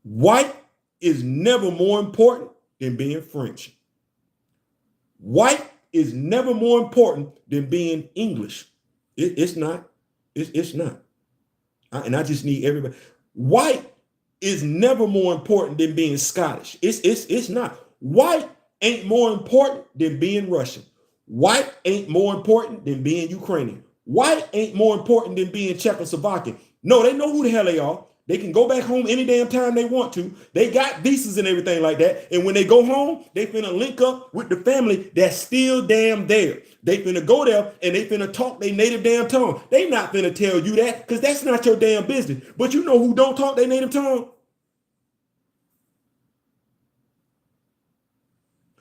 White is never more important than being French. White is never more important than being English. It's not. It's not. And I just need everybody. White is never more important than being Scottish. It's not. White ain't more important than being Russian. White ain't more important than being Ukrainian. White ain't more important than being Czechoslovakian. No, they know who the hell they are. They can go back home any damn time they want to. They got visas and everything like that. And when they go home, they finna link up with the family that's still damn there. They finna go there and they finna talk their native damn tongue. They not finna tell you that because that's not your damn business. But you know who don't talk their native tongue?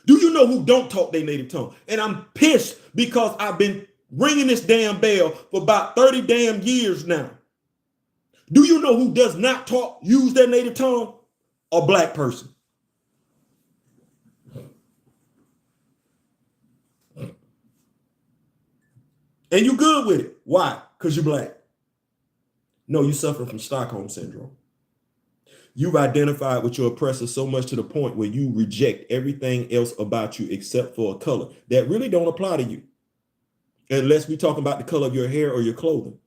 Do you know who don't talk their native tongue? And I'm pissed because I've been ringing this damn bell for about 30 damn years now. Do you know who does not use their native tongue? A black person. And you good with it. Why? Because you're black. No, you suffer from Stockholm syndrome. You've identified with your oppressor so much to the point where you reject everything else about you except for a color that really don't apply to you. Unless we're talking about the color of your hair or your clothing.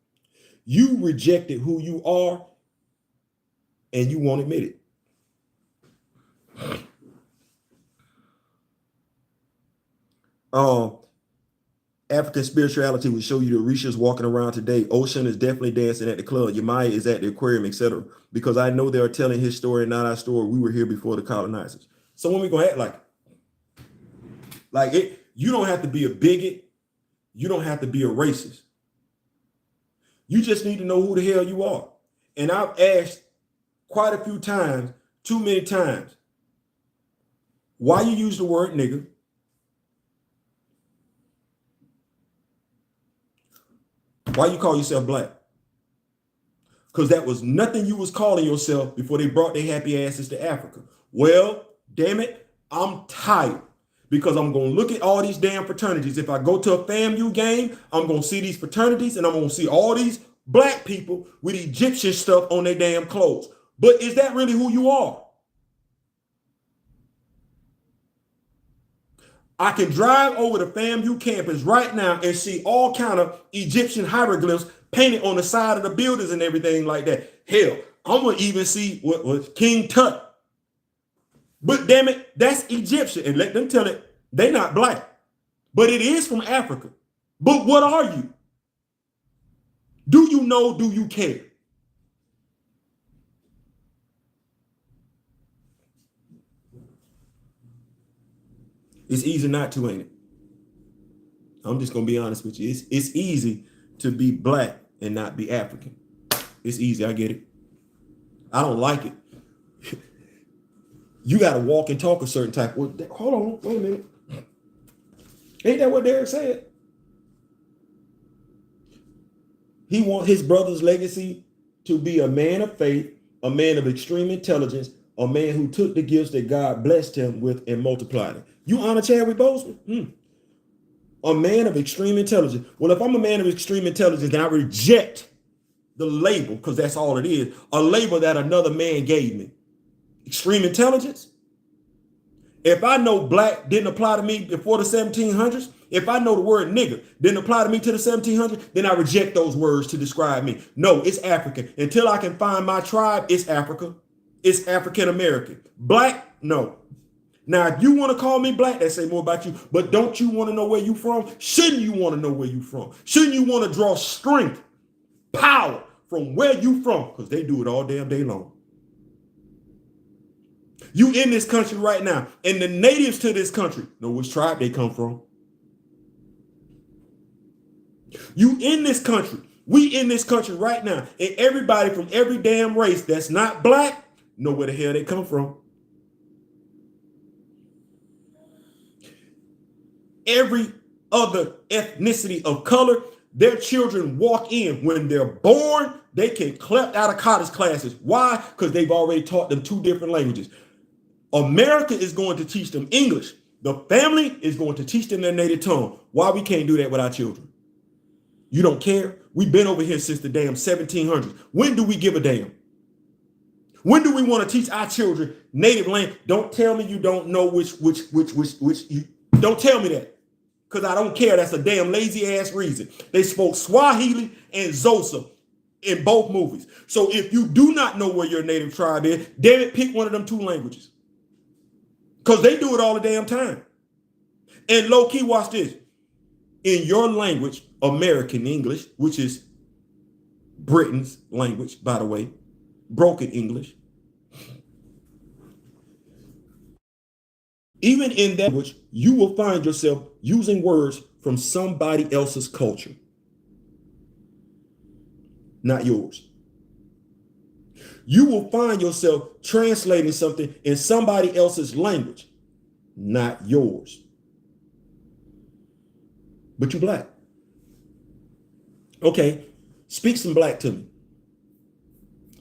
You rejected who you are and you won't admit it. African spirituality will show you the Orishas walking around today. Ocean is definitely dancing at the club. Yamaya is at the aquarium, etc. Because I know they are telling his story, not our story. We were here before the colonizers. So when we gonna act like it, you don't have to be a bigot. You don't have to be a racist. You just need to know who the hell you are. And I've asked quite a few times, too many times, why you use the word nigger. Why you call yourself black? Because that was nothing you was calling yourself before they brought their happy asses to Africa. Well, damn it, I'm tired because I'm going to look at all these damn fraternities. If I go to a FAMU game, I'm going to see these fraternities and I'm going to see all these black people with Egyptian stuff on their damn clothes. But is that really who you are? I can drive over the FAMU campus right now and see all kind of Egyptian hieroglyphs painted on the side of the buildings and everything like that. Hell, I'm going to even see what was King Tut. But damn it, that's Egyptian. And let them tell it, they're not black. But it is from Africa. But what are you? Do you know? Do you care? It's easy not to, ain't it? I'm just gonna be honest with you. It's easy to be black and not be African. It's easy. I get it. I don't like it. You got to walk and talk a certain type. Well, hold on, wait a minute. Ain't that what Derek said? He wants his brother's legacy to be a man of faith, a man of extreme intelligence, a man who took the gifts that God blessed him with and multiplied it. You honor Chadwick Boseman? A man of extreme intelligence. Well, if I'm a man of extreme intelligence, then I reject the label, because that's all it is, a label that another man gave me. Extreme intelligence? If I know black didn't apply to me before the 1700s, if I know the word nigger didn't apply to me to the 1700s, then I reject those words to describe me. No, it's African. Until I can find my tribe, it's Africa. It's African American. Black, no. Now, if you want to call me black, that say more about you. But don't you want to know where you from? Shouldn't you want to know where you from? Shouldn't you want to draw strength, power from where you from? Because they do it all damn day long. You in this country right now, and the natives to this country know which tribe they come from. You in this country, we in this country right now, and everybody from every damn race that's not black know where the hell they come from. Every other ethnicity of color, their children walk in when they're born, they can clap out of college classes. Why? Because they've already taught them 2 different languages. America is going to teach them English. The family is going to teach them their native tongue. Why we can't do that with our children? You don't care? We've been over here since the damn 1700s. When do we give a damn? When do we want to teach our children native language? Don't tell me you don't know which you don't tell me that. Because I don't care. That's a damn lazy ass reason. They spoke Swahili and Xhosa in both movies. So if you do not know where your native tribe is, damn it, pick one of them 2 languages. Because they do it all the damn time. And low key, watch this. In your language, American English, which is Britain's language, by the way, broken English. Even in that language, you will find yourself using words from somebody else's culture, not yours. You will find yourself translating something in somebody else's language, not yours. But you're black. Okay, speak some black to me.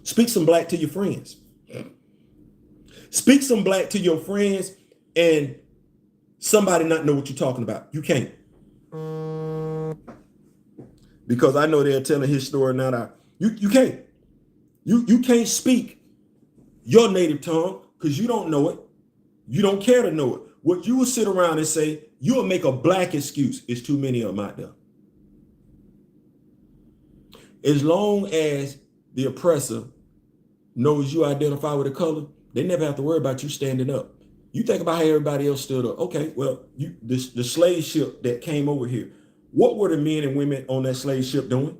Speak some black to your friends. Speak some black to your friends and somebody not know what you're talking about. You can't. Because I know they're telling his story now. You can't. You can't speak your native tongue because you don't know it. You don't care to know it. What you will sit around and say, you'll make a black excuse. It's too many of them out there. As long as the oppressor knows you identify with a color, they never have to worry about you standing up. You think about how everybody else stood up. Okay, well, the slave ship that came over here, what were the men and women on that slave ship doing?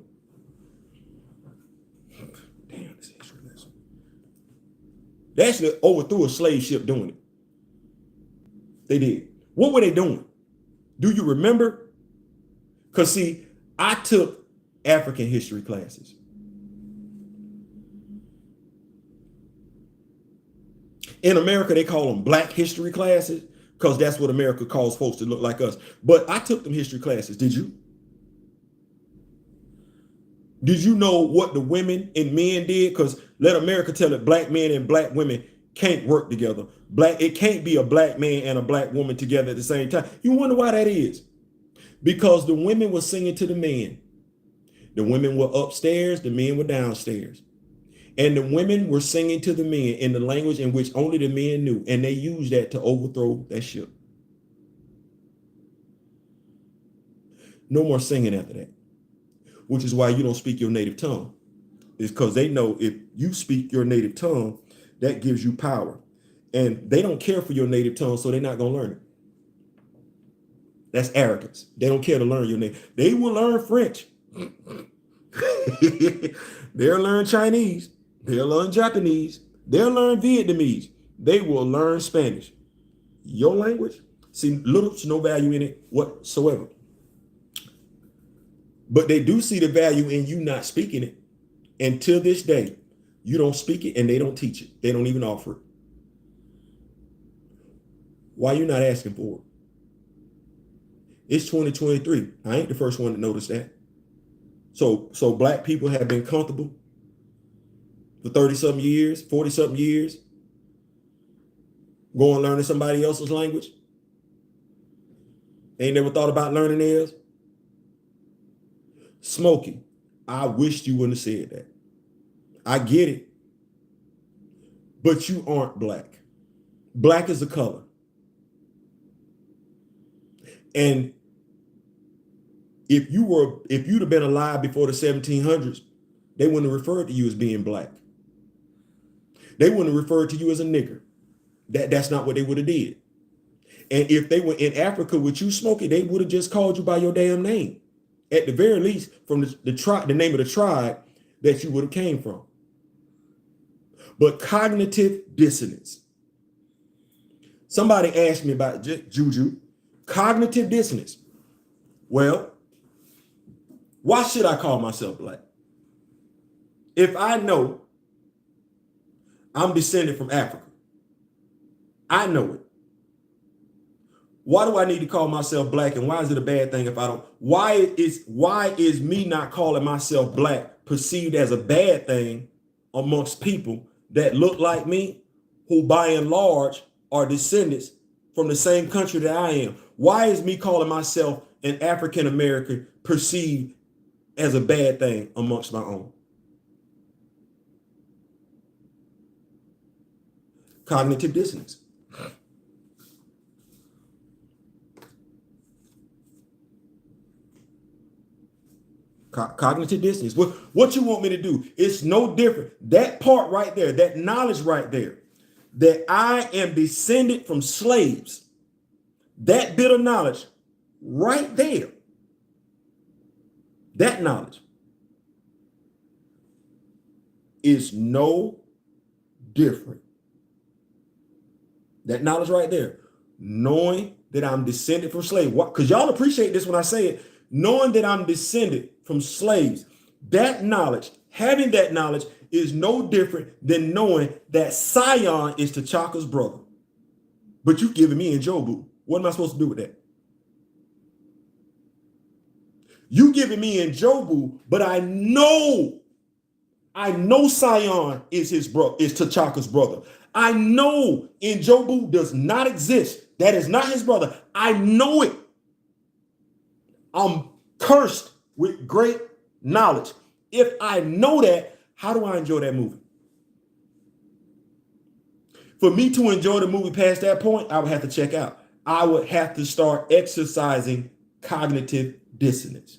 Damn, this is realism. They actually overthrew a slave ship doing it. They did. What were they doing? Do you remember? Because see, I took African history classes. In America, they call them black history classes because that's what America calls folks to look like us. But I took them history classes. Did you? Did you know what the women and men did? Because let America tell it, black men and black women can't work together. It can't be a black man and a black woman together at the same time. You wonder why that is? Because the women were singing to the men. The women were upstairs, the men were downstairs. And the women were singing to the men in the language in which only the men knew. And they used that to overthrow that ship. No more singing after that. Which is why you don't speak your native tongue. It's because they know if you speak your native tongue, that gives you power. And they don't care for your native tongue, so they're not going to learn it. That's arrogance. They don't care to learn your name. They will learn French. They'll learn Chinese. They'll learn Japanese. They'll learn Vietnamese. They will learn Spanish. Your language, see little to no value in it whatsoever. But they do see the value in you not speaking it. And till this day, you don't speak it and they don't teach it. They don't even offer it. Why you not asking for it? It's 2023. I ain't the first one to notice that. So black people have been comfortable for 30-something years, 40-something years, going learning somebody else's language. Ain't never thought about learning theirs. Smokey, I wished you wouldn't have said that. I get it. But you aren't black. Black is a color. And if you'd have been alive before the 1700s, they wouldn't have referred to you as being black. They wouldn't have referred to you as a nigger. That's not what they would have did. And if they were in Africa with you smoking, they would have just called you by your damn name. At the very least, from the name of the tribe that you would have came from. But cognitive dissonance. Somebody asked me about Juju. Cognitive dissonance. Well, why should I call myself black? If I know I'm descended from Africa, I know it. Why do I need to call myself black, and why is it a bad thing if I don't? Why is me not calling myself black perceived as a bad thing amongst people that look like me, who by and large are descendants from the same country that I am? Why is me calling myself an African American perceived as a bad thing amongst my own? Cognitive dissonance. Cognitive dissonance. What you want me to do? It's no different. That part right there, that knowledge right there, that I am descended from slaves, that bit of knowledge right there, that knowledge is no different. That knowledge right there, knowing that I'm descended from slaves. Because y'all appreciate this when I say it, knowing that I'm descended from slaves, that knowledge, having that knowledge is no different than knowing that Sion is T'Chaka's brother. But you giving me Njobu. What am I supposed to do with that? You giving me Njobu, but I know Sion is his brother, is T'Chaka's brother. I know Njobu does not exist. That is not his brother. I know it. I'm cursed with great knowledge. If I know that, how do I enjoy that movie? For me to enjoy the movie past that point, I would have to check out. I would have to start exercising cognitive dissonance.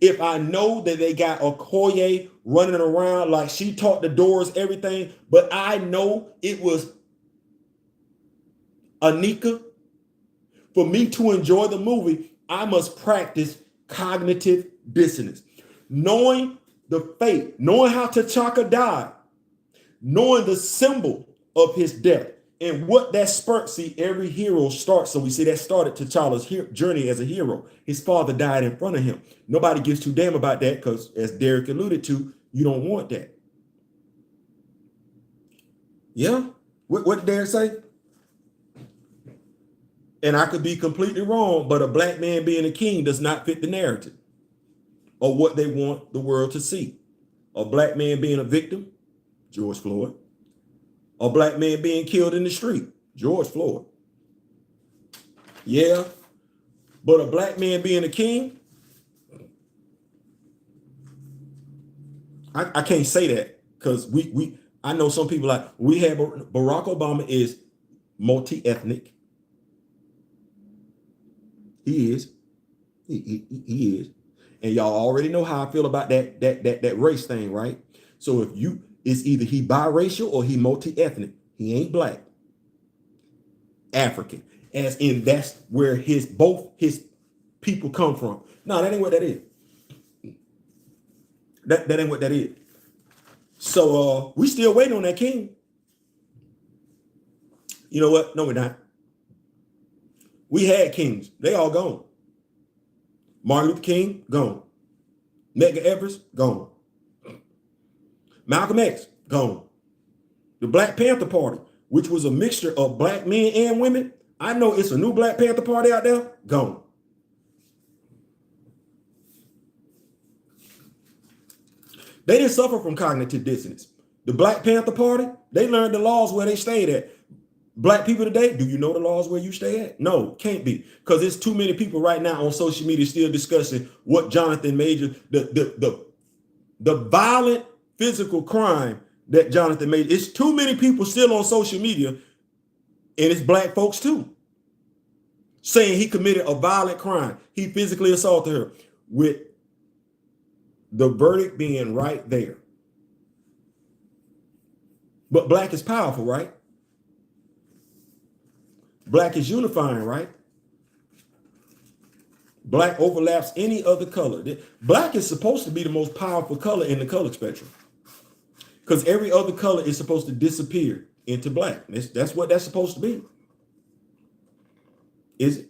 If I know that they got Okoye running around like she taught the doors everything, but I know it was Anika, for me to enjoy the movie, I must practice cognitive dissonance. Knowing the fate, knowing how T'Chaka died, knowing the symbol of his death, and what that spurt. See, every hero starts. So we see that started T'Challa's journey as a hero. His father died in front of him. Nobody gives two damn about that because, as Derek alluded to, you don't want that. Yeah? What did Derek say? And I could be completely wrong, but a black man being a king does not fit the narrative or what they want the world to see. A black man being a victim, George Floyd. A black man being killed in the street, George Floyd. Yeah, but a black man being a king, I can't say that because I know some people like we have Barack Obama is multi-ethnic. He is. He is. And y'all already know how I feel about that race thing, right? So if it's either he biracial or he multi-ethnic. He ain't black. African. as in that's where both his people come from. No, that ain't what that is. That ain't what that is. So we still waiting on that king. You know what? No, we're not. We had kings. They all gone. Martin Luther King, gone. Medgar Evers, gone. Malcolm X, gone. The Black Panther Party, which was a mixture of black men and women. I know it's a new Black Panther Party out there, gone. They didn't suffer from cognitive dissonance. The Black Panther Party, they learned the laws where they stayed at. Black people today, do you know the laws where you stay at? No, can't be. Because there's too many people right now on social media still discussing what Jonathan Major, the violent physical crime that Jonathan Major. It's too many people still on social media, and it's black folks too, saying he committed a violent crime. He physically assaulted her, with the verdict being right there. But black is powerful, right? Black is unifying, right? Black overlaps any other color. Black is supposed to be the most powerful color in the color spectrum, because every other color is supposed to disappear into black. That's what that's supposed to be. Is it?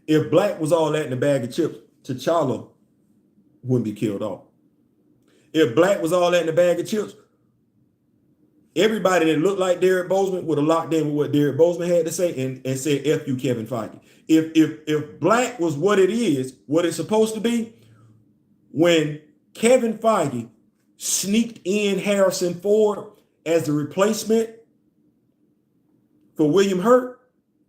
If black was all that in a bag of chips, T'Challa wouldn't be killed off. If black was all that in a bag of chips, everybody that looked like Derek Bozeman would have locked in with what Derek Bozeman had to say and said, F you, Kevin Feige. If black was what it is, what it's supposed to be, when Kevin Feige sneaked in Harrison Ford as the replacement for William Hurt,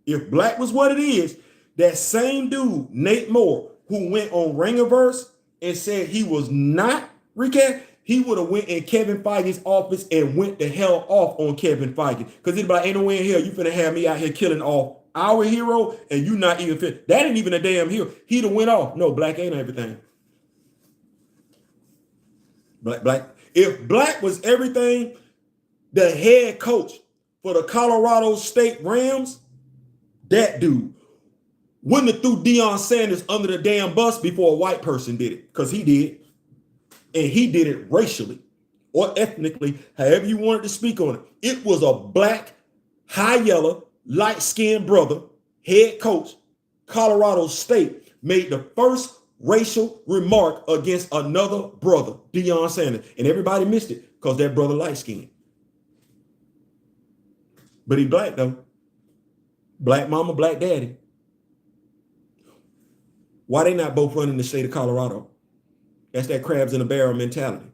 if black was what it is, that same dude, Nate Moore, who went on Ringerverse and said he was not recast, he would have went in Kevin Feige's office and went the hell off on Kevin Feige. Because he'd be like, ain't no way in hell you finna have me out here killing off our hero and you not even fit. That ain't even a damn hero. He'd have went off. No, black ain't everything. Black. If black was everything, the head coach for the Colorado State Rams, that dude wouldn't have threw Deion Sanders under the damn bus before a white person did it. Because he did. And he did it racially or ethnically, however you wanted to speak on it. It was a black, high yellow, light-skinned brother, head coach, Colorado State, made the first racial remark against another brother, Deion Sanders. And everybody missed it because that brother light-skinned. But he black, though. Black mama, black daddy. Why they not both running the state of Colorado? That's that crabs in a barrel mentality.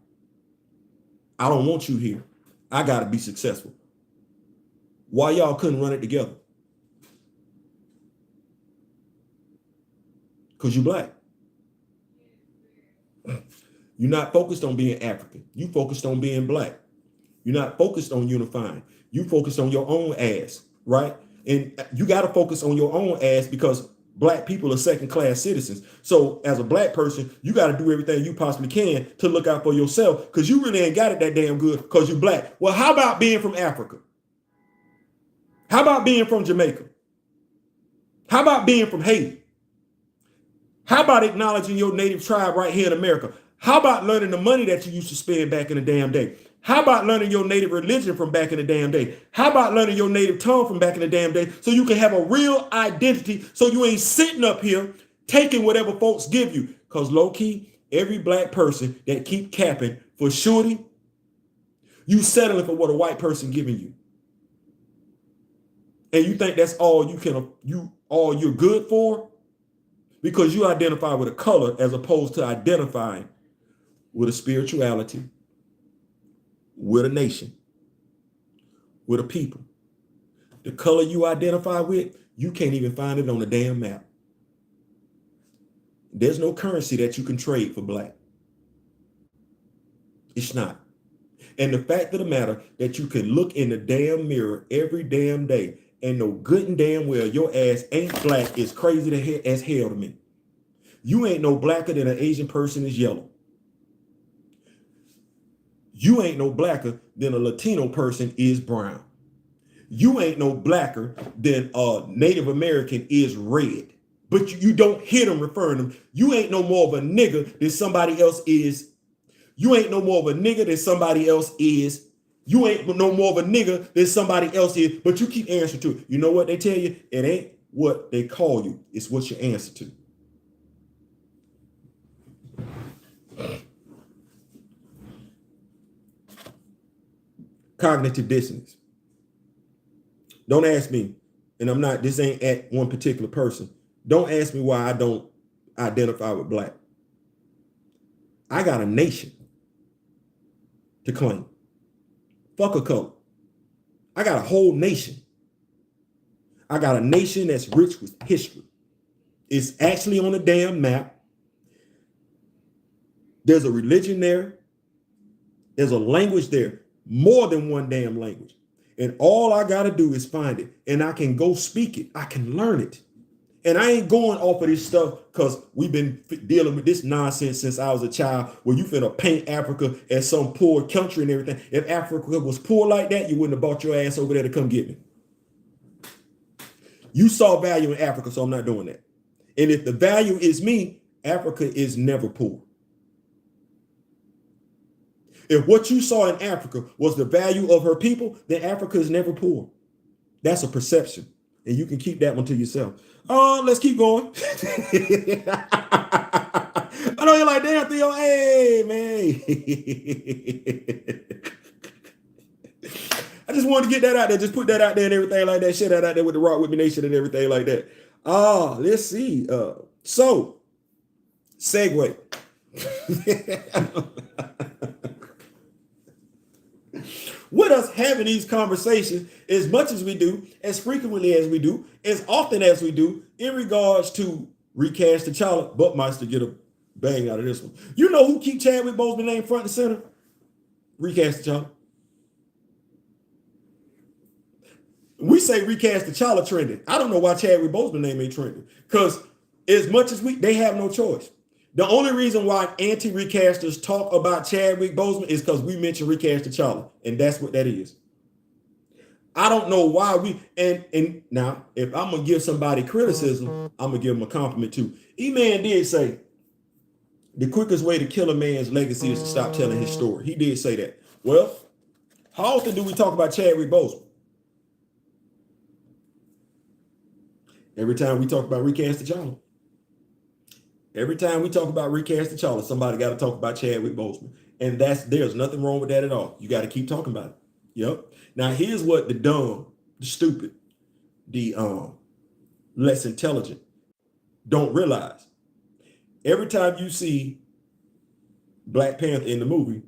I don't want you here. I got to be successful. Why y'all couldn't run it together? Because you black. You're not focused on being African. You focused on being black. You're not focused on unifying. You focused on your own ass, right? And you got to focus on your own ass because black people are second-class citizens. So as a black person, you got to do everything you possibly can to look out for yourself because you really ain't got it that damn good because you're black. Well, how about being from Africa? How about being from Jamaica? How about being from Haiti? How about acknowledging your native tribe right here in America? How about learning the money that you used to spend back in the damn day? How about learning your native religion from back in the damn day? How about learning your native tongue from back in the damn day so you can have a real identity so you ain't sitting up here taking whatever folks give you? Because low-key, every black person that keep capping for shorty, you settling for what a white person giving you. And you think that's all you're good for? Because you identify with a color as opposed to identifying with a spirituality, with a nation, with a people. The color you identify with, you can't even find it on the damn map. There's no currency that you can trade for black. It's not. And the fact of the matter that you can look in the damn mirror every damn day and know good and damn well your ass ain't black is crazy as hell to me. You ain't no blacker than an Asian person is yellow. You ain't no blacker than a Latino person is brown. You ain't no blacker than a Native American is red. But you don't hear them referring to them. You ain't no more of a nigger than somebody else is. You ain't no more of a nigger than somebody else is. You ain't no more of a nigga than somebody else is. But you keep answering to it. You know what they tell you? It ain't what they call you. It's what you answer to. Cognitive dissonance. Don't ask me, and I'm not, this ain't at one particular person. Don't ask me why I don't identify with black. I got a nation to claim. Fuck a color. I got a whole nation. I got a nation that's rich with history. It's actually on a damn map. There's a religion there. There's a language there. More than one damn language. And all I got to do is find it. And I can go speak it. I can learn it. And I ain't going off of this stuff because we've been dealing with this nonsense since I was a child, where you finna paint Africa as some poor country and everything. If Africa was poor like that, you wouldn't have brought your ass over there to come get me. You saw value in Africa, so I'm not doing that. And if the value is me, Africa is never poor. If what you saw in Africa was the value of her people, then Africa is never poor. That's a perception. And you can keep that one to yourself. Oh, let's keep going. I know you're like, damn, Theo, hey, man. I just wanted to get that out there. Just put that out there and everything like that. Share that out there with the Rock With Me Nation and everything like that. Let's see. So, segue. With us having these conversations as much as we do, as frequently as we do, as often as we do, in regards to recast T'Challa, Buckmeister get a bang out of this one. You know who keep Chadwick Boseman's name front and center? Recast T'Challa. We say recast T'Challa trending. I don't know why Chadwick Boseman's name ain't trending. Because as much as they have no choice. The only reason why anti-recasters talk about Chadwick Boseman is because we mentioned recast T'Challa, and that's what that is. I don't know why and now if I'm gonna give somebody criticism, I'm gonna give them a compliment too. E-Man did say the quickest way to kill a man's legacy is to stop telling his story. He did say that. Well, how often do we talk about Chadwick Boseman? Every time we talk about recast T'Challa. Every time we talk about recast T'Challa, somebody got to talk about Chadwick Boseman. And there's nothing wrong with that at all. You got to keep talking about it. Yep. Now, here's what the dumb, the stupid, the less intelligent don't realize. Every time you see Black Panther in the movie,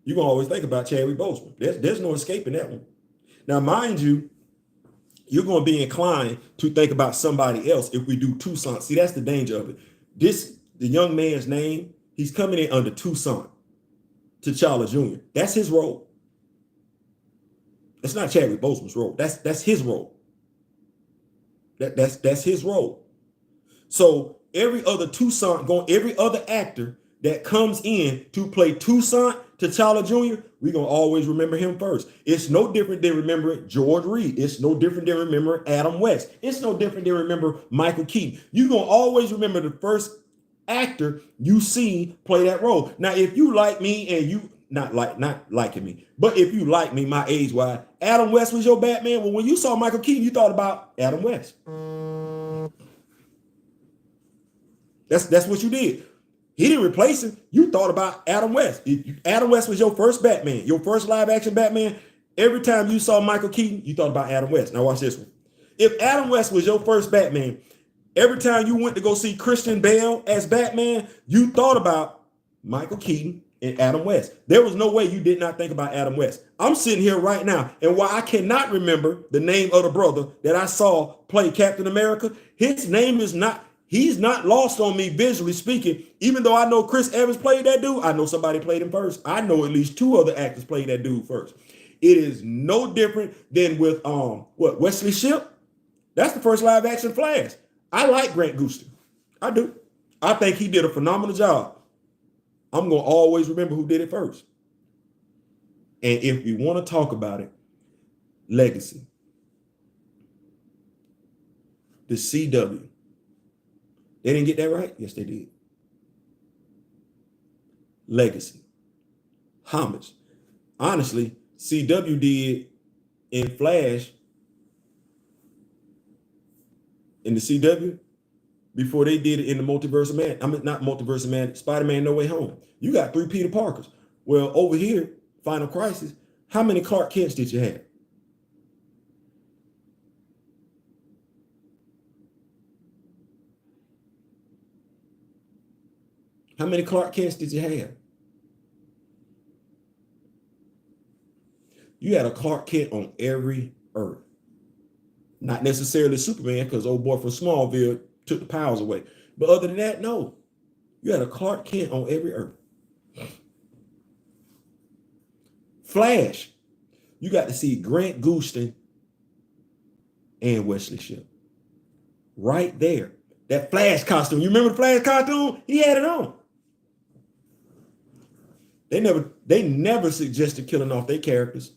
you're going to always think about Chadwick Boseman. There's no escaping that one. Now, mind you, you're going to be inclined to think about somebody else if we do Toussaint. See, that's the danger of it. The young man's name, he's coming in under Toussaint, T'Challa Jr. That's his role. That's not Chadwick Boseman's role. That's his role. That's his role. So every other every other actor that comes in to play Toussaint T'Challa Jr., we're going to always remember him first. It's no different than remembering George Reed. It's no different than remembering Adam West. It's no different than remember Michael Keaton. You're going to always remember the first actor you see play that role. Now, if you like me and you, not liking me, but if you like me, my age wise, Adam West was your Batman. Well, when you saw Michael Keaton, you thought about Adam West. That's what you did. He didn't replace him. You thought about Adam West. Adam West was your first Batman, your first live action Batman. Every time you saw Michael Keaton, you thought about Adam West. Now watch this one. If Adam West was your first Batman, every time you went to go see Christian Bale as Batman, you thought about Michael Keaton and Adam West. There was no way you did not think about Adam West. I'm sitting here right now, and while I cannot remember the name of the brother that I saw play Captain America, his name is not, he's not lost on me visually speaking. Even though I know Chris Evans played that dude, I know somebody played him first. I know at least two other actors played that dude first. It is no different than with Wesley Shipp. That's the first live action Flash. I like Grant Gustin. I do. I think he did a phenomenal job. I'm going to always remember who did it first. And if we want to talk about it, Legacy. The CW. They didn't get that right? Yes, they did. Legacy. Homage. Honestly, CW did in Flash in the CW before they did it in the Multiverse of Man. I mean, not Multiverse of Man, Spider-Man No Way Home. You got 3 Peter Parkers. Well, over here, Final Crisis, how many Clark Kents did you have? How many Clark Kents did you have? You had a Clark Kent on every Earth. Not necessarily Superman, because old boy from Smallville took the powers away. But other than that, no. You had a Clark Kent on every Earth. Flash. You got to see Grant Gustin and Wesley Shipp. Right there. That Flash costume. You remember the Flash costume? He had it on. They never suggested killing off their characters.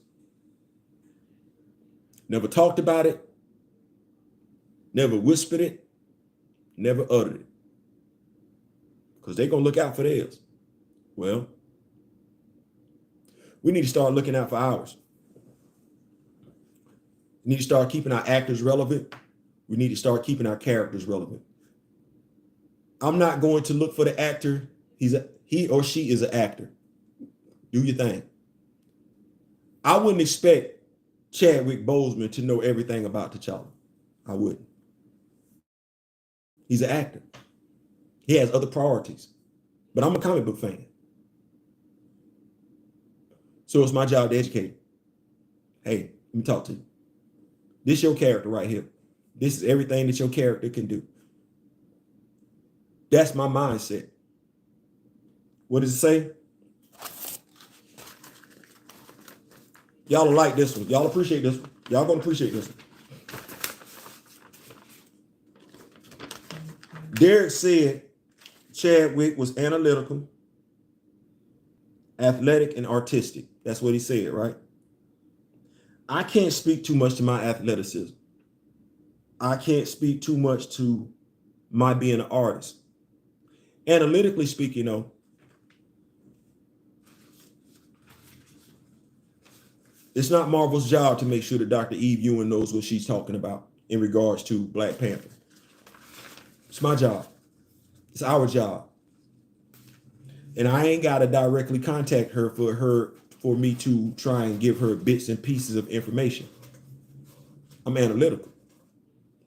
Never talked about it. Never whispered it. Never uttered it. Because they're going to look out for theirs. Well, we need to start looking out for ours. We need to start keeping our actors relevant. We need to start keeping our characters relevant. I'm not going to look for the actor. He or she is an actor. Do your thing. I wouldn't expect Chadwick Boseman to know everything about T'Challa. I wouldn't. He's an actor. He has other priorities. But I'm a comic book fan. So it's my job to educate him. Hey, let me talk to you. This is your character right here. This is everything that your character can do. That's my mindset. What does it say? Y'all will like this one. Y'all appreciate this one. Y'all gonna appreciate this one. Derek said Chadwick was analytical, athletic, and artistic. That's what he said, right? I can't speak too much to my athleticism. I can't speak too much to my being an artist. Analytically speaking, though, it's not Marvel's job to make sure that Dr. Eve Ewing knows what she's talking about in regards to Black Panther. It's my job. It's our job. And I ain't got to directly contact her for me to try and give her bits and pieces of information. I'm analytical.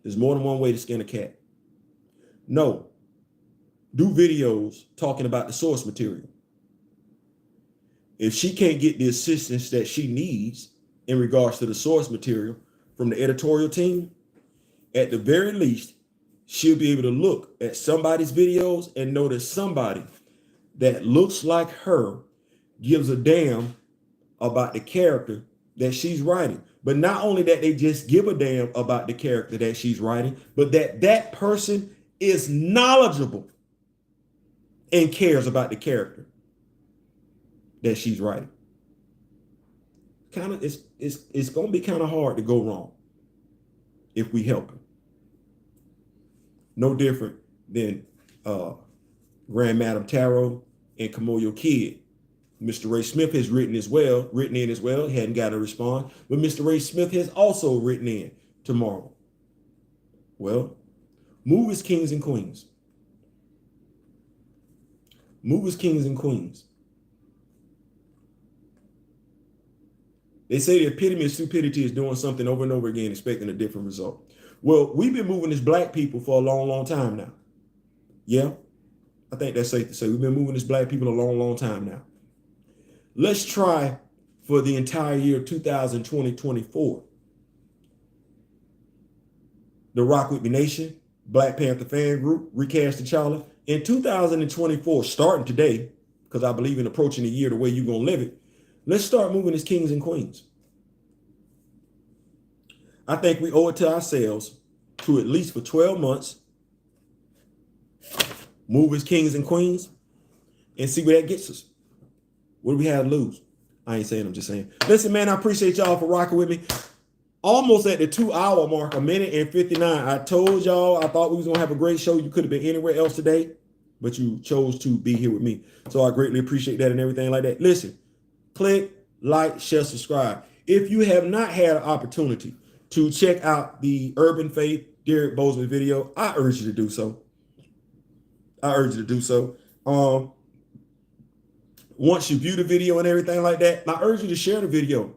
There's more than one way to skin a cat. No. Do videos talking about the source material. If she can't get the assistance that she needs in regards to the source material from the editorial team, at the very least, she'll be able to look at somebody's videos and know that somebody that looks like her gives a damn about the character that she's writing. But not only that they just give a damn about the character that she's writing, but that person is knowledgeable and cares about the character that she's writing. It's going to be kind of hard to go wrong if we help her. No different than Grand Madam Tarot and Kamoyo Kid. Mr. Ray Smith has written in as well. He hadn't got a response, but Mr. Ray Smith has also written in to Marvel. Well, movies, kings and queens. Movies, kings and queens. They say the epitome of stupidity is doing something over and over again, expecting a different result. Well, we've been moving as Black people for a long, long time now. Yeah, I think that's safe to say. We've been moving as Black people a long, long time now. Let's try for the entire year 2020-24. The Rock With Me Nation, Black Panther fan group, recast T'Challa. In 2024, starting today, because I believe in approaching the year the way you're going to live it, let's start moving as kings and queens. I think we owe it to ourselves to at least for 12 months, move as kings and queens, and see where that gets us. What do we have to lose? I ain't saying, I'm just saying. Listen, man, I appreciate y'all for rocking with me. almost at the 2 hour mark, 1:59. I told y'all I thought we was gonna have a great show. You could have been anywhere else today, but you chose to be here with me. So I greatly appreciate that and everything like that. Listen, click, like, share, subscribe. If you have not had an opportunity to check out the Urban Faith Derek Bozeman video, I urge you to do so. Once you view the video and everything like that, I urge you to share the video.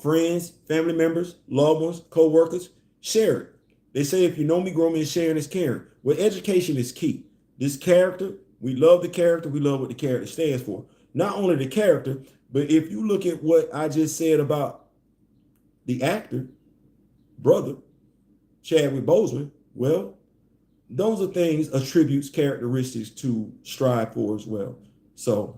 Friends, family members, loved ones, co-workers, share it. They say if you know me, grow me, and sharing is caring. Well, education is key. This character, we love the character, we love what the character stands for. Not only the character, but if you look at what I just said about the actor, brother, Chadwick Boseman, well, those are things, attributes, characteristics to strive for as well. So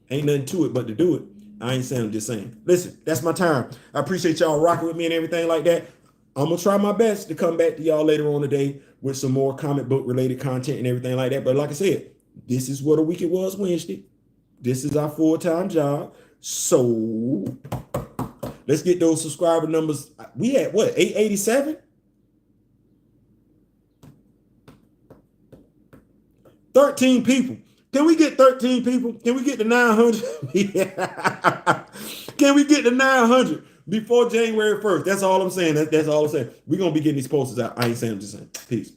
ain't nothing to it but to do it. I ain't saying, I'm just saying. Listen, that's my time. I appreciate y'all rocking with me and everything like that. I'm going to try my best to come back to y'all later on today with some more comic book related content and everything like that. But like I said, this is what a week it was Wednesday. This is our full-time job. So let's get those subscriber numbers. We at what, 887? 13 people. Can we get 13 people? Can we get to 900? Can we get to 900 before January 1st? That's all I'm saying. That's all I'm saying. We're going to be getting these posters out. I ain't saying, I'm just saying. Peace.